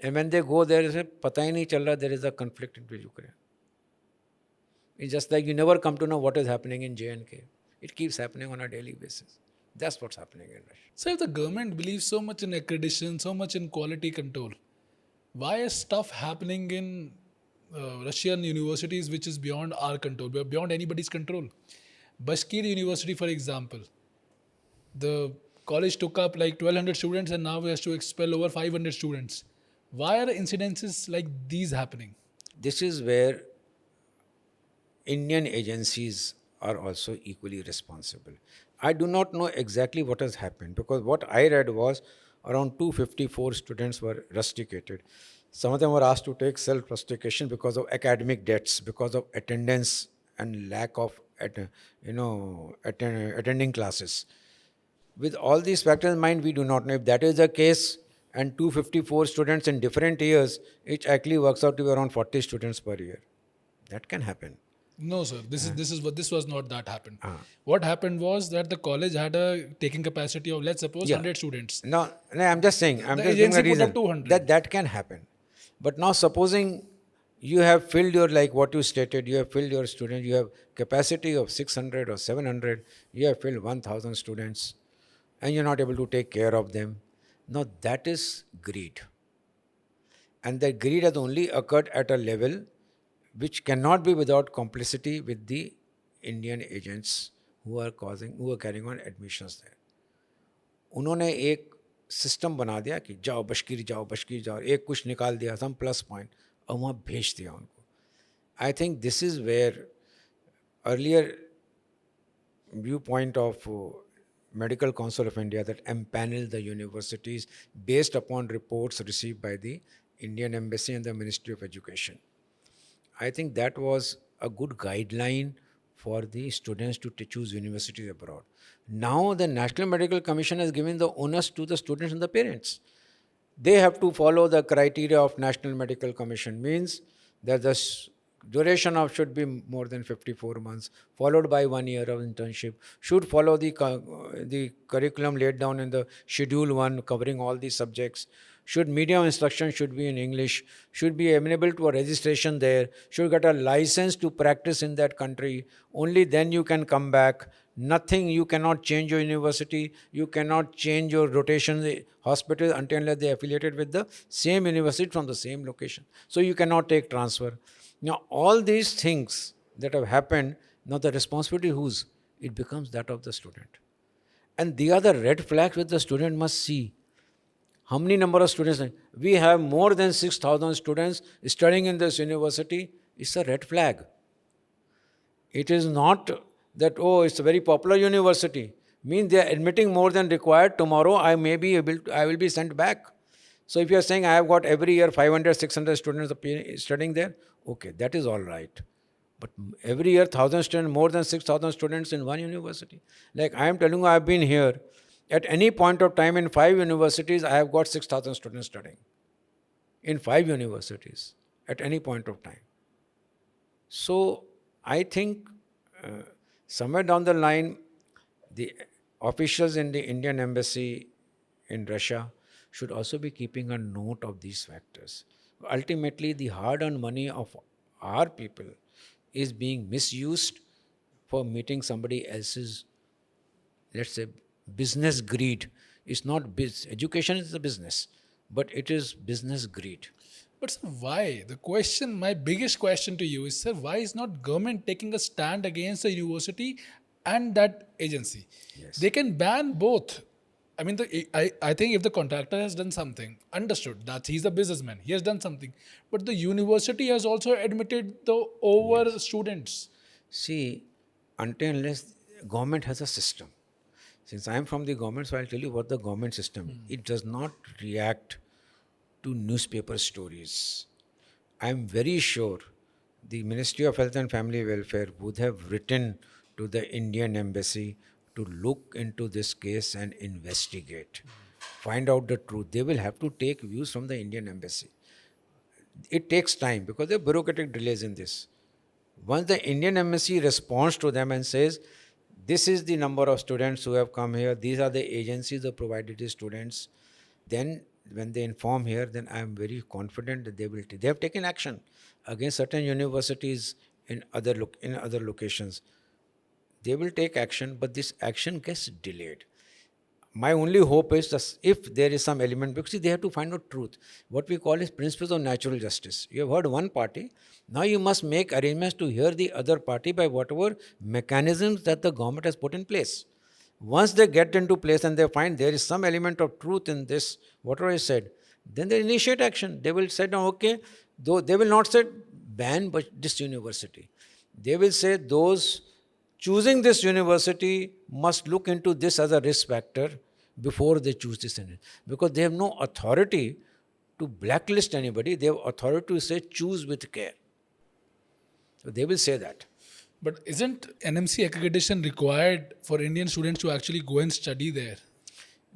And when they go there, they say, "Pata hi nahi chal raha, there is a conflict in Ukraine." It's just like you never come to know what is happening in J&K. It keeps happening on a daily basis. That's what's happening in Russia. So if the government believes so much in accreditation, so much in quality control, why is stuff happening in Russian universities which is beyond our control, beyond anybody's control? Bashkir University, for example, the college took up like 1,200 students and now it has to expel over 500 students. Why are incidences like these happening? This is where Indian agencies are also equally responsible. I do not know exactly what has happened, because what I read was around 254 students were rusticated. Some of them were asked to take self-rustication because of academic debts, because of attendance and lack of attending classes. With all these factors in mind, we do not know if that is the case, and 254 students in different years, it actually works out to be around 40 students per year. That can happen. No, sir. This was not that happened. What happened was that the college had a taking capacity of, let's suppose, 100 students. No, I'm just saying. I'm The just giving agency a put reason up 200. that can happen. But now, supposing you have filled your, like what you stated, you have filled your students, you have capacity of 600 or 700, you have filled 1000 students, and you're not able to take care of them. Now that is greed. And that greed has only occurred at a level which cannot be without complicity with the Indian agents who are carrying on admissions there. उन्होंने एक system बना दिया कि जाओ बशकीर जाओ, एक कुछ निकाल दिया, सम प्लस पॉइंट, और वहाँ भेज दिया उनको. I think this is where earlier viewpoint of Medical Council of India that empaneled the universities based upon reports received by the Indian Embassy and the Ministry of Education. I think that was a good guideline for the students to choose universities abroad. Now the National Medical Commission has given the onus to the students and the parents. They have to follow the criteria of National Medical Commission, means that the duration of should be more than 54 months, followed by 1 year of internship, should follow the curriculum laid down in the Schedule 1 covering all these subjects, should medium instruction should be in English, should be amenable to a registration there, should get a license to practice in that country, only then you can come back. Nothing, you cannot change your university, you cannot change your rotation hospital until they are affiliated with the same university from the same location. So you cannot take transfer. Now all these things that have happened, now the responsibility whose? It becomes that of the student. And the other red flags which the student must see. How many number of students? We have more than 6,000 students studying in this university. It's a red flag. It is not that, oh, it's a very popular university. Means they are admitting more than required. Tomorrow I will be sent back. So if you are saying I have got every year 500, 600 students studying there, okay, that is all right. But every year 1,000 students, more than 6,000 students in one university. Like I am telling you, I have been here. At any point of time in 5 universities, I have got 6,000 students studying. In 5 universities, at any point of time. So I think somewhere down the line, the officials in the Indian Embassy in Russia should also be keeping a note of these factors. Ultimately, the hard-earned money of our people is being misused for meeting somebody else's, let's say, business greed. It's not education is a business, but it is business greed. But sir, why? My biggest question to you is, sir, why is not government taking a stand against the university and that agency? Yes. They can ban both. I mean, I think if the contractor has done something, understood that he's a businessman, he has done something. But the university has also admitted the over students. See, until unless government has a system. Since I am from the government, so I'll tell you what the government system. It does not react to newspaper stories. I am very sure the Ministry of Health and Family Welfare would have written to the Indian Embassy to look into this case and investigate, find out the truth. They will have to take views from the Indian Embassy. It takes time because there are bureaucratic delays in this. Once the Indian Embassy responds to them and says, this is the number of students who have come here, these are the agencies that provided the students, then when they inform here, then I am very confident that they have taken action against certain universities in other locations. They will take action, but this action gets delayed. My only hope is that if there is some element, because they have to find out truth. What we call is principles of natural justice. You have heard one party, now you must make arrangements to hear the other party by whatever mechanisms that the government has put in place. Once they get into place and they find there is some element of truth in this, whatever is said, then they initiate action. They will say, no, okay, though they will not say ban but this university. They will say those choosing this university must look into this as a risk factor before they choose this. Because they have no authority to blacklist anybody. They have authority to say choose with care. So they will say that. But isn't NMC accreditation required for Indian students to actually go and study there?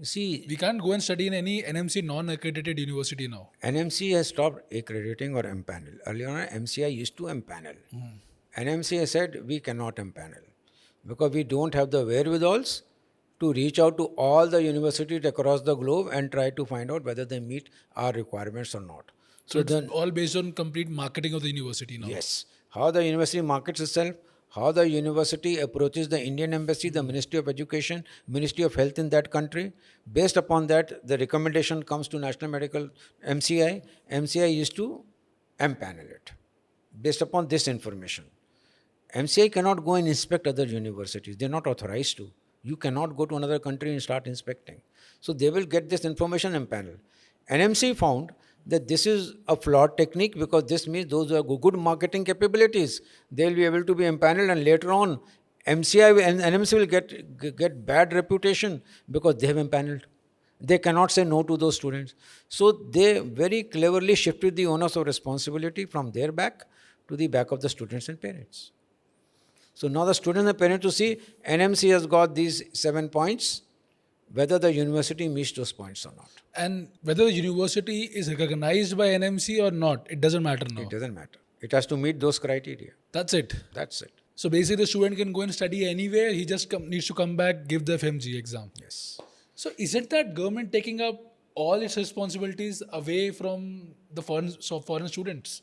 See, We can't go and study in any NMC non-accredited university now. NMC has stopped accrediting or empanel. Earlier on, MCI used to empanel. NMC has said we cannot empanel because we don't have the wherewithals to reach out to all the universities across the globe and try to find out whether they meet our requirements or not. So it's all based on complete marketing of the university now. Yes. How the university markets itself, how the university approaches the Indian embassy, the Ministry of Education, Ministry of Health in that country. Based upon that, the recommendation comes to National Medical MCI. MCI is to empanel it based upon this information. MCI cannot go and inspect other universities. They're not authorized to. You cannot go to another country and start inspecting. So they will get this information and panel. NMC found that this is a flawed technique because this means those who have good marketing capabilities, they'll be able to be empaneled, and later on MCI and NMC will get bad reputation because they have empaneled. They cannot say no to those students. So they very cleverly shifted the onus of responsibility from their back to the back of the students and parents. So now the students and parents to see NMC has got these 7 points, whether the university meets those points or not. And whether the university is recognized by NMC or not, it doesn't matter now. It doesn't matter. It has to meet those criteria. That's it. That's it. So basically, the student can go and study anywhere. He just needs to come back, give the FMG exam. Yes. So isn't that government taking up all its responsibilities away from the foreign students?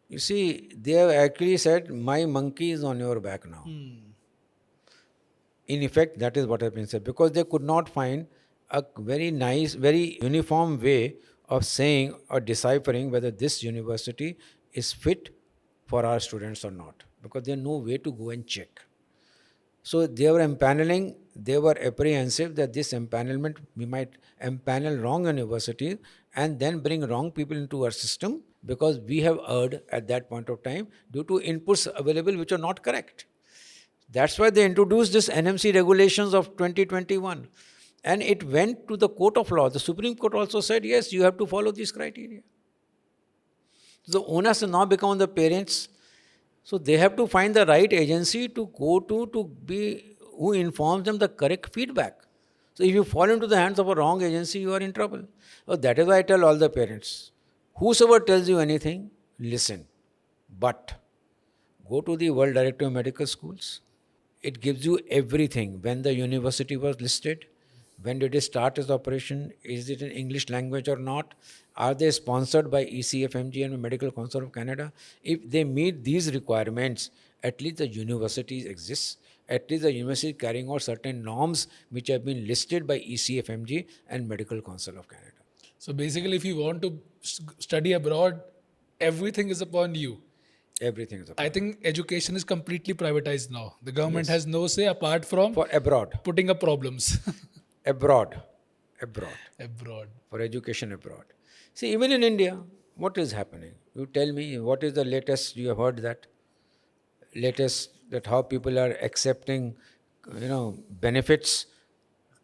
You see, they have actually said, my monkey is on your back now. In effect, that is what has been said, because they could not find a very nice, very uniform way of saying or deciphering whether this university is fit for our students or not, because there is no way to go and check. So they were empaneling, they were apprehensive that this empanelment, we might empanel wrong universities and then bring wrong people into our system, because we have erred at that point of time due to inputs available which are not correct. That's why they introduced this NMC regulations of 2021. And it went to the court of law. The Supreme Court also said, yes, you have to follow these criteria. So the onus has now become on the parents. So they have to find the right agency to go to be who informs them the correct feedback. So if you fall into the hands of a wrong agency, you are in trouble. So that is why I tell all the parents, whosoever tells you anything, listen. But go to the World Directory of Medical Schools. It gives you everything. When the university was listed, when did it start its operation, is it in English language or not, are they sponsored by ECFMG and Medical Council of Canada? If they meet these requirements, at least the universities exist. At least the university is carrying out certain norms which have been listed by ECFMG and Medical Council of Canada. So basically, if you want to study abroad, everything is upon you. Everything is upon. I think education is completely privatized now. The government has no say apart from For abroad. putting up problems. Abroad. Abroad. For education abroad. See, even in India, what is happening? You tell me, what is the latest, you have heard that? Latest, that how people are accepting, benefits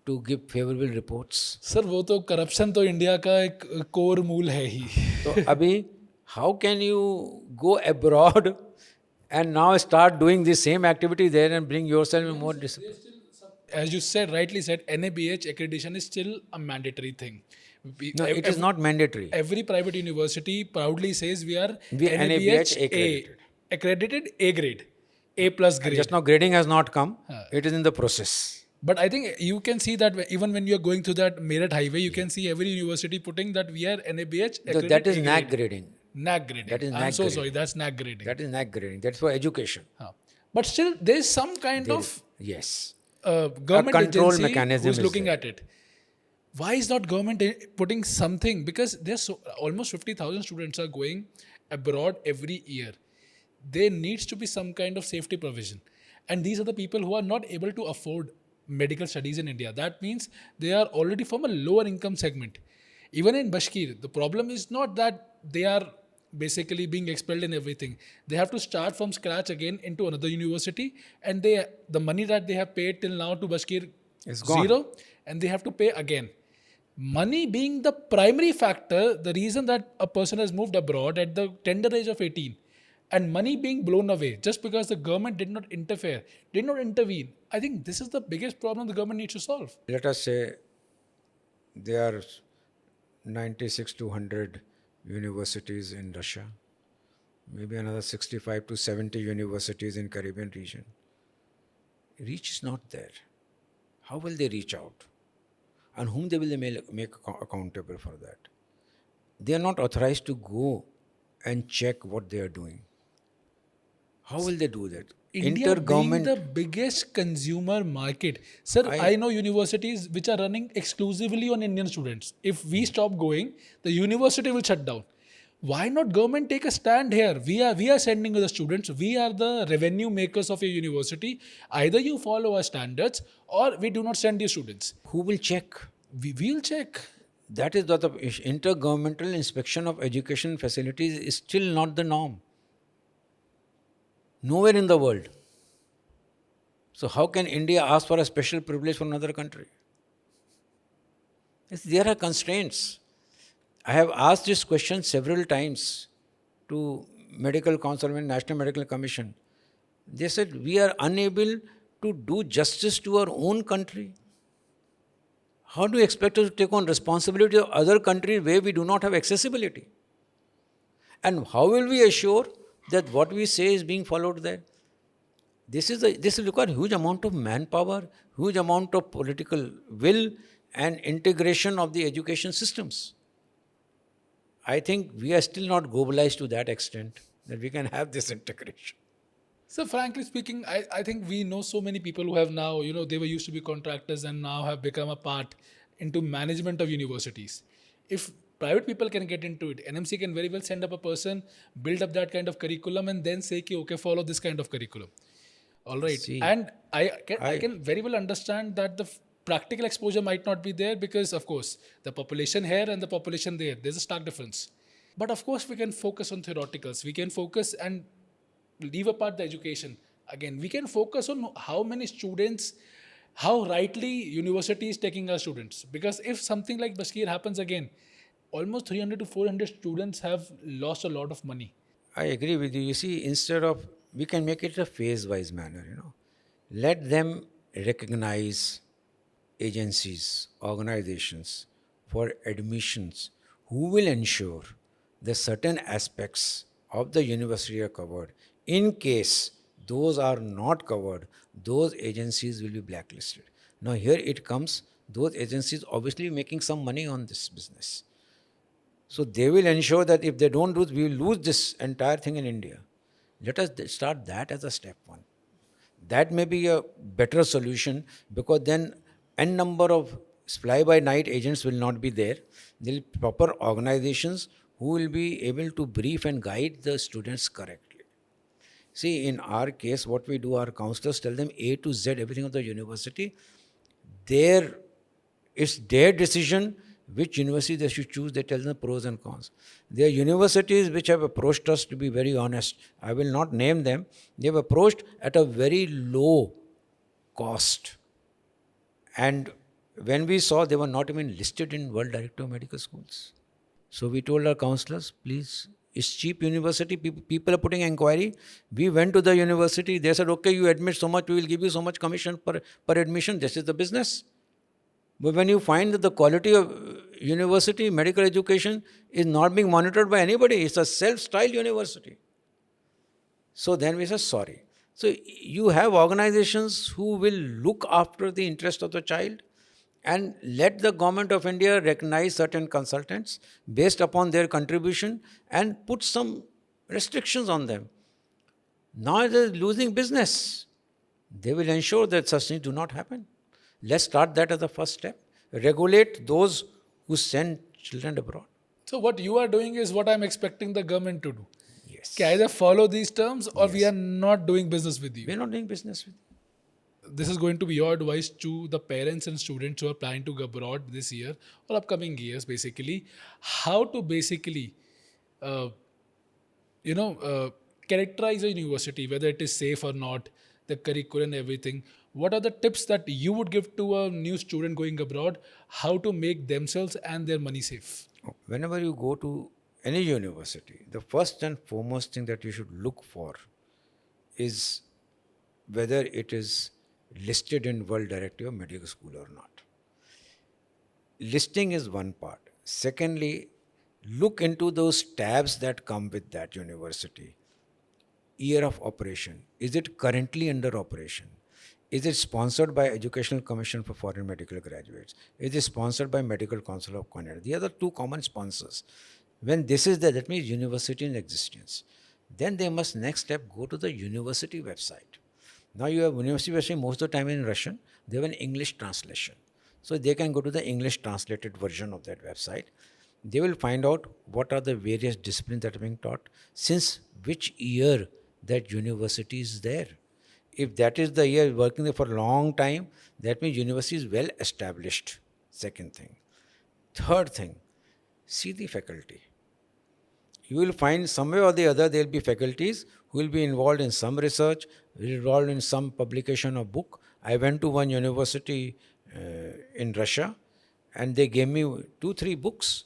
to give favorable reports. Sir, वो तो corruption तो India का एक core मूल है ही. So, abhi, how can you go abroad and now start doing the same activity there and bring yourself in more discipline? As you said, rightly said, NABH accreditation is still a mandatory thing. No, it is not mandatory. Every private university proudly says we are NABH accredited. Accredited A grade, A plus grade. Just now grading has not come. It is in the process. But I think you can see that even when you are going through that Meerut highway, you can see every university putting that we are NABH accredited. That is NAC grading. NAC grading. That is I'm NAC so grading. sorry, that's NAC grading. That is NAC grading. That's for education. But still, there is some kind of Yes. government control agency mechanism who's is looking there. at it. Why is not government putting something? Because there's almost 50,000 students are going abroad every year. There needs to be some kind of safety provision. And these are the people who are not able to afford medical studies in India. That means they are already from a lower income segment. Even in Bashkir, the problem is not that they are basically being expelled in everything. They have to start from scratch again into another university, and the money that they have paid till now to Bashkir is gone. Zero, and they have to pay again. Money being the primary factor, the reason that a person has moved abroad at the tender age of 18, and money being blown away just because the government did not interfere, did not intervene. I think this is the biggest problem the government needs to solve. Let us say there are 96 to 100 universities in Russia, maybe another 65 to 70 universities in Caribbean region. Reach is not there. How will they reach out? And whom they will make accountable for that? they are not authorized to go and check what they are doing. How will they do that? India being the Intergovernment, biggest consumer market. Sir, I I know universities which are running exclusively on Indian students. If we stop going, the university will shut down. Why not government take a stand here? We are sending you the students. We are the revenue makers of your university. Either you follow our standards or we do not send you students. who will check? We will check. That is what the intergovernmental inspection of education facilities is still not the norm. Nowhere in the world. So how can India ask for a special privilege from another country? There are constraints. I have asked this question several times to Medical Council and National Medical Commission. They said we are unable to do justice to our own country. How do you expect us to take on responsibility of other countries where we do not have accessibility? And how will we assure that what we say is being followed there? This will require huge amount of manpower, huge amount of political will and integration of the education systems. I think we are still not globalized to that extent that we can have this integration. So frankly speaking, I think we know so many people who have now, they were used to be contractors and now have become a part into management of universities. If private people can get into it, NMC can very well send up a person, build up that kind of curriculum and then say, okay, follow this kind of curriculum. All right. See, And I can very well understand that the practical exposure might not be there because, of course, the population here and the population there, there's a stark difference. But of course, we can focus on theoreticals. We can focus and leave apart the education. Again, we can focus on how many students, how rightly university is taking our students. Because if something like Bashkir happens again, almost 300 to 400 students have lost a lot of money. I agree with you. You see, instead of, we can make it a phase-wise manner. Let them recognize agencies, organizations for admissions who will ensure that certain aspects of the university are covered. In case those are not covered, those agencies will be blacklisted. Now here it comes, those agencies obviously making some money on this business. So they will ensure that if they don't do it, we will lose this entire thing in India. Let us start that as a step one. That may be a better solution because then n number of fly-by-night agents will not be there. There will be proper organizations who will be able to brief and guide the students correctly. See, in our case, what we do, our counselors tell them A to Z, everything of the university. It's their decision which university they should choose. They tell them the pros and cons. There are universities which have approached us, to be very honest. I will not name them. They have approached at a very low cost. And when we saw, they were not even listed in World Directory of Medical Schools. So we told our counselors, please, it's cheap university. People are putting inquiry. We went to the university. They said, okay, you admit so much, we will give you so much commission per admission. This is the business. But when you find that the quality of university, medical education is not being monitored by anybody, it's a self-styled university. So then we said, sorry. So you have organizations who will look after the interest of the child and let the government of India recognize certain consultants based upon their contribution and put some restrictions on them. Now they are losing business. They will ensure that such things do not happen. Let's start that as the first step. Regulate those who send children abroad. So what you are doing is what I'm expecting the government to do. Yes. Okay, either follow these terms or we are not doing business with you. We're not doing business with you. This is going to be your advice to the parents and students who are planning to go abroad this year or upcoming years, basically. How to basically, characterize a university, whether it is safe or not, the curriculum and everything. What are the tips that you would give to a new student going abroad? How to make themselves and their money safe? Whenever you go to any university, the first and foremost thing that you should look for is whether it is listed in World Directory of Medical School or not. Listing is one part. Secondly, look into those tabs that come with that university. Year of operation. Is it currently under operation? Is it sponsored by Educational Commission for Foreign Medical Graduates? Is it sponsored by Medical Council of Canada? These are the two common sponsors. When this is there, that means university in existence. Then they must next step go to the university website. Now you have university website most of the time in Russian. They have an English translation. So they can go to the English translated version of that website. They will find out what are the various disciplines that are being taught, since which year that university is there. If that is the year working there for a long time, that means university is well established. Second thing. Third thing, see the faculty. You will find somewhere or the other there will be faculties who will be involved in some research, involved in some publication of book. I went to one university in Russia, and they gave me 2-3 books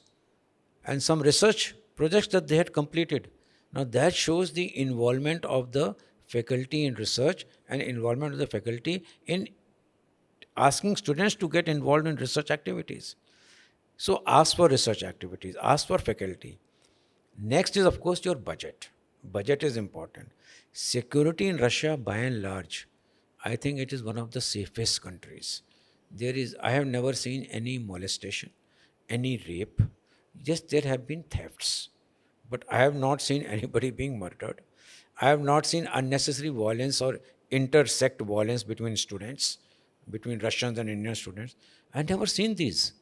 and some research projects that they had completed. Now that shows the involvement of the faculty in research and involvement of the faculty in asking students to get involved in research activities. So ask for research activities, ask for faculty. Next is, of course, your budget. Budget is important. Security in Russia, by and large, I think it is one of the safest countries. I have never seen any molestation, any rape. Yes, there have been thefts, but I have not seen anybody being murdered. I have not seen unnecessary violence or intersect violence between students, between Russians and Indian students. I have never seen these.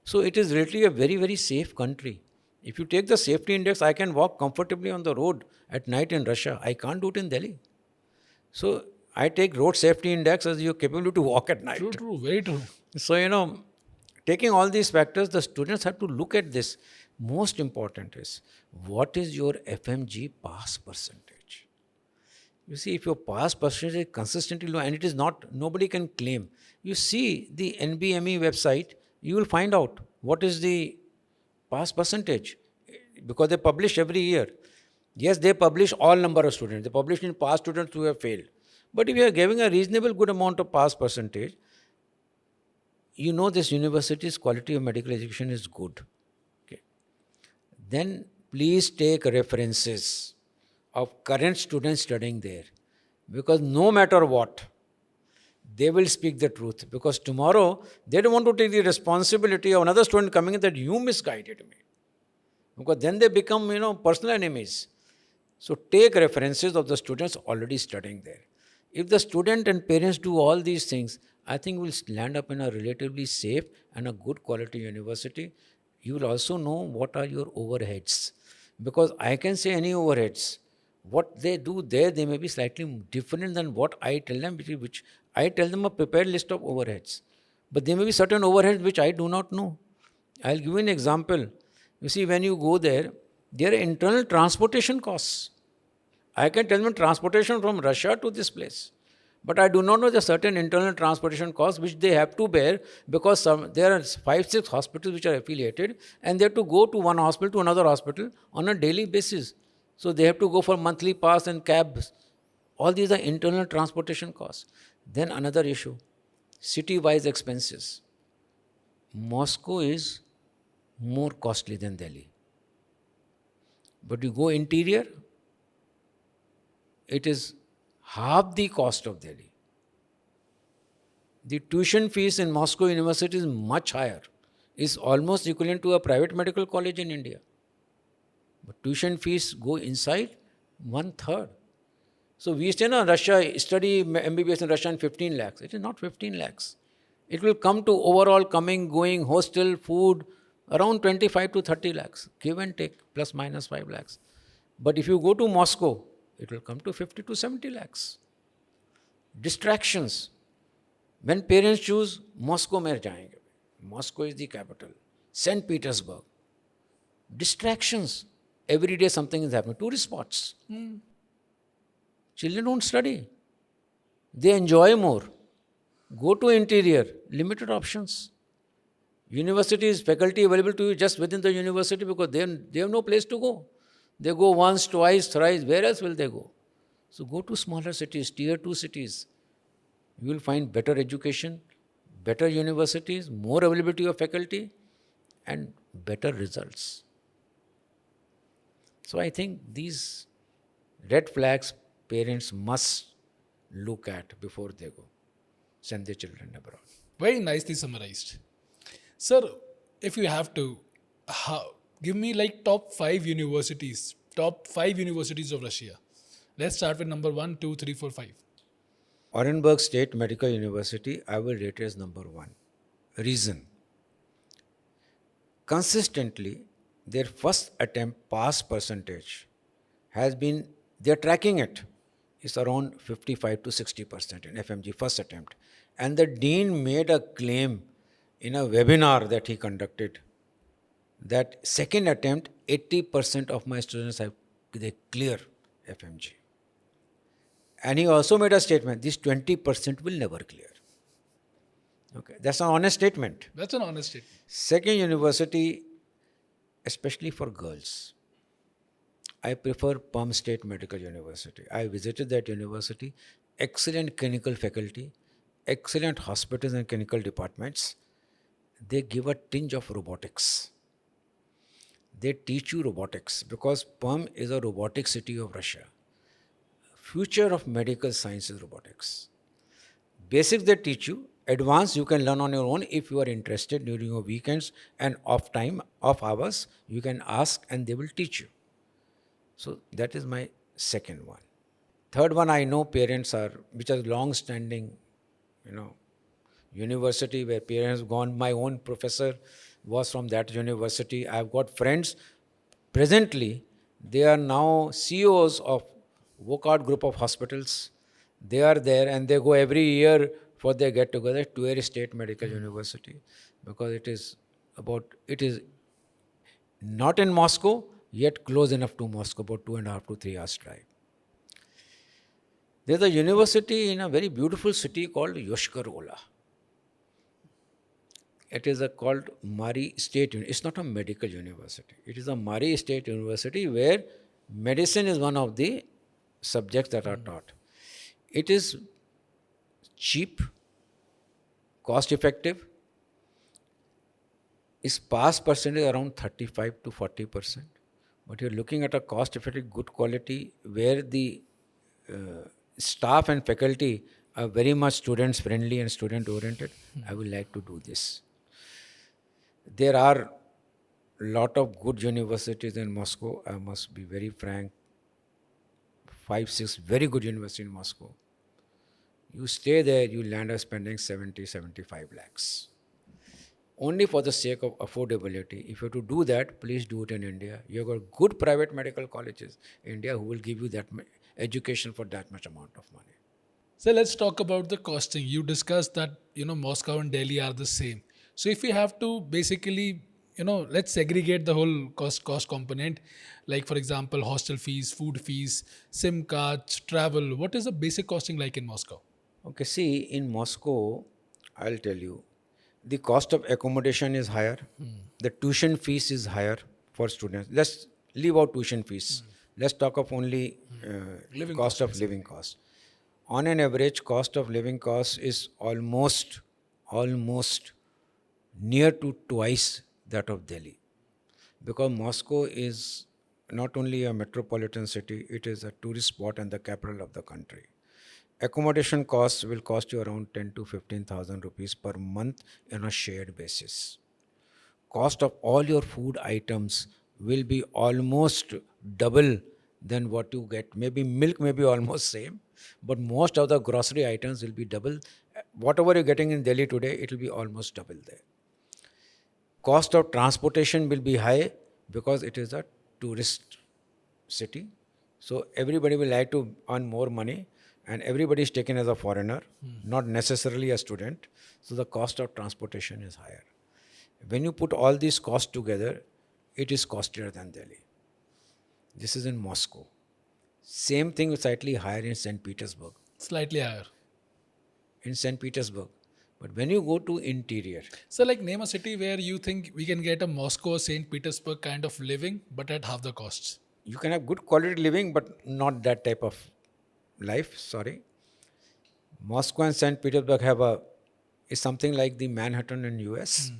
So it is really a very, very safe country. If you take the safety index, I can walk comfortably on the road at night in Russia. I can't do it in Delhi. So I take road safety index as your capability to walk at night. True, very true. So, taking all these factors, the students have to look at this. Most important is, what is your FMG pass percentage? You see, if your pass percentage is consistently low, and it is not, nobody can claim. You see the NBME website, you will find out what is the pass percentage, because they publish every year. Yes, they publish all number of students. They publish in past students who have failed. But if you are giving a reasonable good amount of pass percentage, you know this university's quality of medical education is good. Okay. Then please take references of current students studying there, because no matter what, they will speak the truth, because tomorrow they don't want to take the responsibility of another student coming in that you misguided me, because then they become personal enemies. So take references of the students already studying there. If the student and parents do all these things, I think we'll land up in a relatively safe and a good quality university. You will also know what are your overheads, because I can say any overheads. What they do there, they may be slightly different than what I tell them, which I tell them a prepared list of overheads. But there may be certain overheads which I do not know. I'll give you an example. You see, when you go there, there are internal transportation costs. I can tell them transportation from Russia to this place. But I do not know the certain internal transportation costs which they have to bear, because there are 5-6 hospitals which are affiliated, and they have to go to one hospital to another hospital on a daily basis. So they have to go for monthly pass and cabs. All these are internal transportation costs. Then another issue, city-wise expenses. Moscow is more costly than Delhi. But you go interior, it is half the cost of Delhi. The tuition fees in Moscow University is much higher. It's almost equivalent to a private medical college in India. But tuition fees go inside 1/3. So we stay in Russia, study MBBS in Russia in 15 lakhs. It is not 15 lakhs. It will come to overall coming, going, hostel, food, around 25 to 30 lakhs. Give and take, plus minus 5 lakhs. But if you go to Moscow, it will come to 50 to 70 lakhs. Distractions. When parents choose, Moscow mein jayenge. Moscow is the capital. St. Petersburg. Distractions. Every day something is happening. Tourist spots. Children don't study. They enjoy more. Go to interior. Limited options. Universities, faculty available to you just within the university, because they have no place to go. They go once, twice, thrice. Where else will they go? So go to smaller cities, tier 2 cities. You will find better education, better universities, more availability of faculty, and better results. So I think these red flags parents must look at before they go send their children abroad. Very nicely summarized. Sir, if you have to, Give me like top 5 universities of Russia. Let's start with number 1, 2, 3, 4, 5. Orenburg State Medical University, I will rate as number 1. Reason: consistently, their first attempt pass percentage has been, they're tracking it, is around 55 to 60% in FMG first attempt. And the dean made a claim in a webinar that he conducted that second attempt, 80% of my students have they clear FMG. And he also made a statement, this 20% will never clear. Okay, that's an honest statement. That's an honest statement. Second university, especially for girls, I prefer Palm State Medical University. I visited that university. Excellent clinical faculty, excellent hospitals and clinical departments. They give a tinge of robotics. They teach you robotics because Perm is a robotic city of Russia. Future of medical science is robotics. Basics they teach you. Advanced you can learn on your own if you are interested during your weekends and off time, off hours. You can ask and they will teach you. So that is my second one. Third one, I know parents are, which is long-standing, university where parents have gone. My own professor was from that university. I've got friends. Presently, they are now CEOs of Wokart group of hospitals. They are there and they go every year for their get-together to Air State Medical University because it is not in Moscow, yet close enough to Moscow, about 2.5 to 3 hours drive. There's a university in a very beautiful city called Yoshkar-Ola. It is called Mari State University. It's not a medical university. It is a Mari State University where medicine is one of the subjects that are taught. It is cheap, cost effective. Its pass percentage around 35 to 40%. But you're looking at a cost effective, good quality where the staff and faculty are very much students friendly and student oriented. I would like to do this. There are a lot of good universities in Moscow. I must be very frank. 5, 6 very good universities in Moscow. You stay there, you land up spending 70, 75 lakhs. Only for the sake of affordability. If you have to do that, please do it in India. You've got good private medical colleges in India who will give you that education for that much amount of money. So let's talk about the costing. You discussed that, Moscow and Delhi are the same. So if we have to basically, let's segregate the whole cost component, like for example, hostel fees, food fees, SIM cards, travel. What is the basic costing like in Moscow? Okay, see, in Moscow, I'll tell you, the cost of accommodation is higher. The tuition fees is higher for students. Let's leave out tuition fees. Let's talk of only cost of living cost. On an average, cost of living cost is almost near to twice that of Delhi. Because Moscow is not only a metropolitan city, it is a tourist spot and the capital of the country. Accommodation costs will cost you around 10 to 15,000 rupees per month on a shared basis. Cost of all your food items will be almost double than what you get. Maybe milk may be almost same, but most of the grocery items will be double. Whatever you're getting in Delhi today, it will be almost double there. Cost of transportation will be high because it is a tourist city. So everybody will like to earn more money. And everybody is taken as a foreigner, not necessarily a student. So the cost of transportation is higher. When you put all these costs together, it is costlier than Delhi. This is in Moscow. Same thing is slightly higher in St. Petersburg. Slightly higher. In St. Petersburg. But when you go to interior. So like name a city where you think we can get a Moscow or St. Petersburg kind of living, but at half the costs. You can have good quality living, but not that type of life, sorry. Moscow and St. Petersburg is something like the Manhattan in US.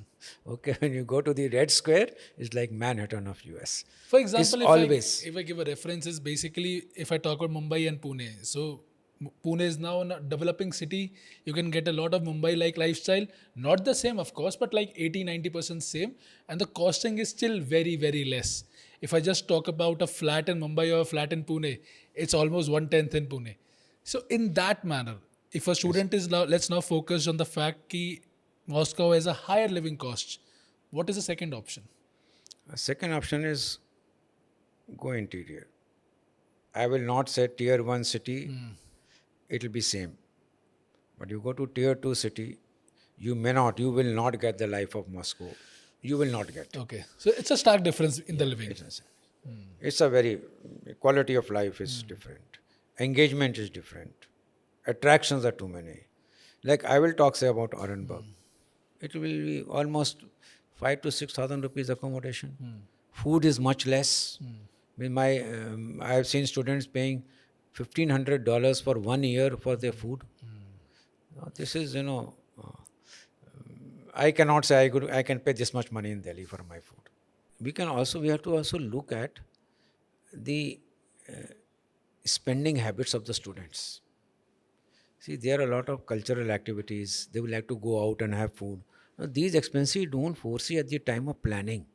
Okay, when you go to the Red Square, it's like Manhattan of US. For example, if I give a reference, is basically if I talk about Mumbai and Pune. So Pune is now a developing city. You can get a lot of Mumbai-like lifestyle. Not the same, of course, but like 80-90% same. And the costing is still very, very less. If I just talk about a flat in Mumbai or a flat in Pune, it's almost 1/10 in Pune. So in that manner, if a student is now, let's now focus on the fact that Moscow has a higher living cost. What is the second option? Second option is go interior. I will not say tier 1 city, it will be same. But you go to tier 2 city, you will not get the life of Moscow. You will not get. Okay. So it's a stark difference in the living. It's a very, quality of life is different. Engagement is different. Attractions are too many. Like I will talk say about Orenburg. It will be almost 5 to 6,000 rupees accommodation. Food is much less. I have seen students paying $1,500 for 1 year for their food. This is, I cannot say I can pay this much money in Delhi for my food. We have to also look at the spending habits of the students. See, there are a lot of cultural activities. They would like to go out and have food. Now, these expenses you don't foresee at the time of planning.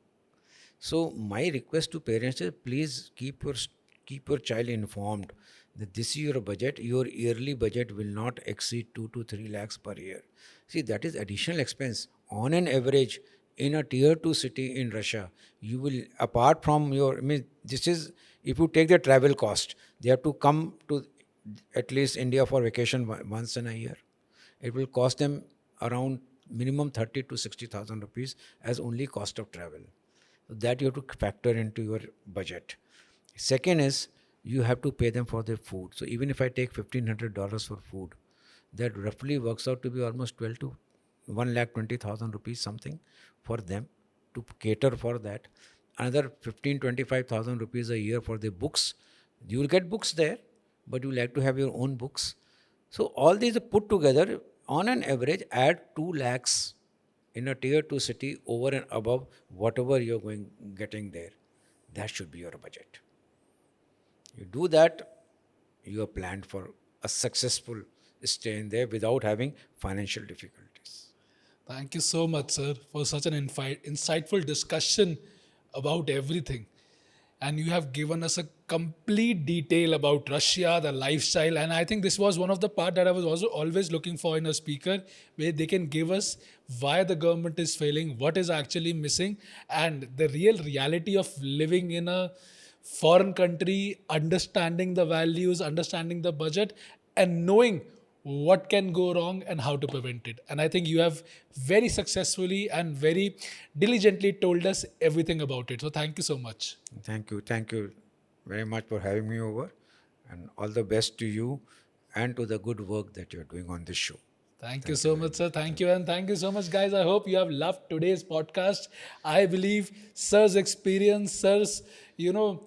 So my request to parents is please keep your child informed that this is your budget. Your yearly budget will not exceed 2 to 3 lakhs per year. See, that is additional expense. On an average, in a tier 2 city in Russia, you will, apart from this is, if you take the travel cost, they have to come to at least India for vacation once in a year. It will cost them around minimum 30 to 60,000 rupees as only cost of travel. That you have to factor into your budget. Second is, you have to pay them for their food. So even if I take $1,500 for food, that roughly works out to be almost 12 to 1,20,000 rupees something for them to cater for that. Another 15-25,000 rupees a year for the books. You will get books there, but you like to have your own books. So all these are put together, on an average, add 2 lakhs in a tier 2 city over and above whatever you're getting there. That should be your budget. You do that, you are planned for a successful stay in there without having financial difficulties. Thank you so much, sir, for such an insightful discussion about everything. And you have given us a complete detail about Russia, the lifestyle. And I think this was one of the part that I was also always looking for in a speaker, where they can give us why the government is failing, what is actually missing, and the real reality of living in a foreign country, understanding the values, understanding the budget, and knowing what can go wrong and how to prevent it. And I think you have very successfully and very diligently told us everything about it. So thank you so much. Thank you. Thank you very much for having me over, and all the best to you and to the good work that you're doing on this show. Thank you so much, sir. Thank you. And thank you so much, guys. I hope you have loved today's podcast. I believe sir's experience, sir's,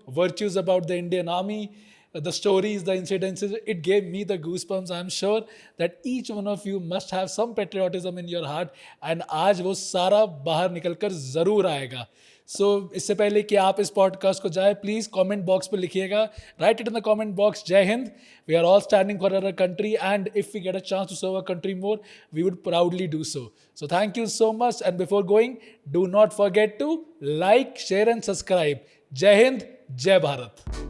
virtues about the Indian Army, the stories, the incidences, it gave me the goosebumps. I'm sure that each one of you must have some patriotism in your heart. And आज वो सारा बाहर निकल कर ज़रूर आएगा. So, इससे पहले कि आप इस पॉडकास्ट को जाए, प्लीज़ कमेंट बॉक्स पर लिखिएगा. Right it in the comment box. जय Hind. We are all standing for our country, and if we get a chance to serve our country more, we would proudly do so. So thank you so much. And before going, do not forget to like, share and subscribe. Jai Hind, Jai Bharat.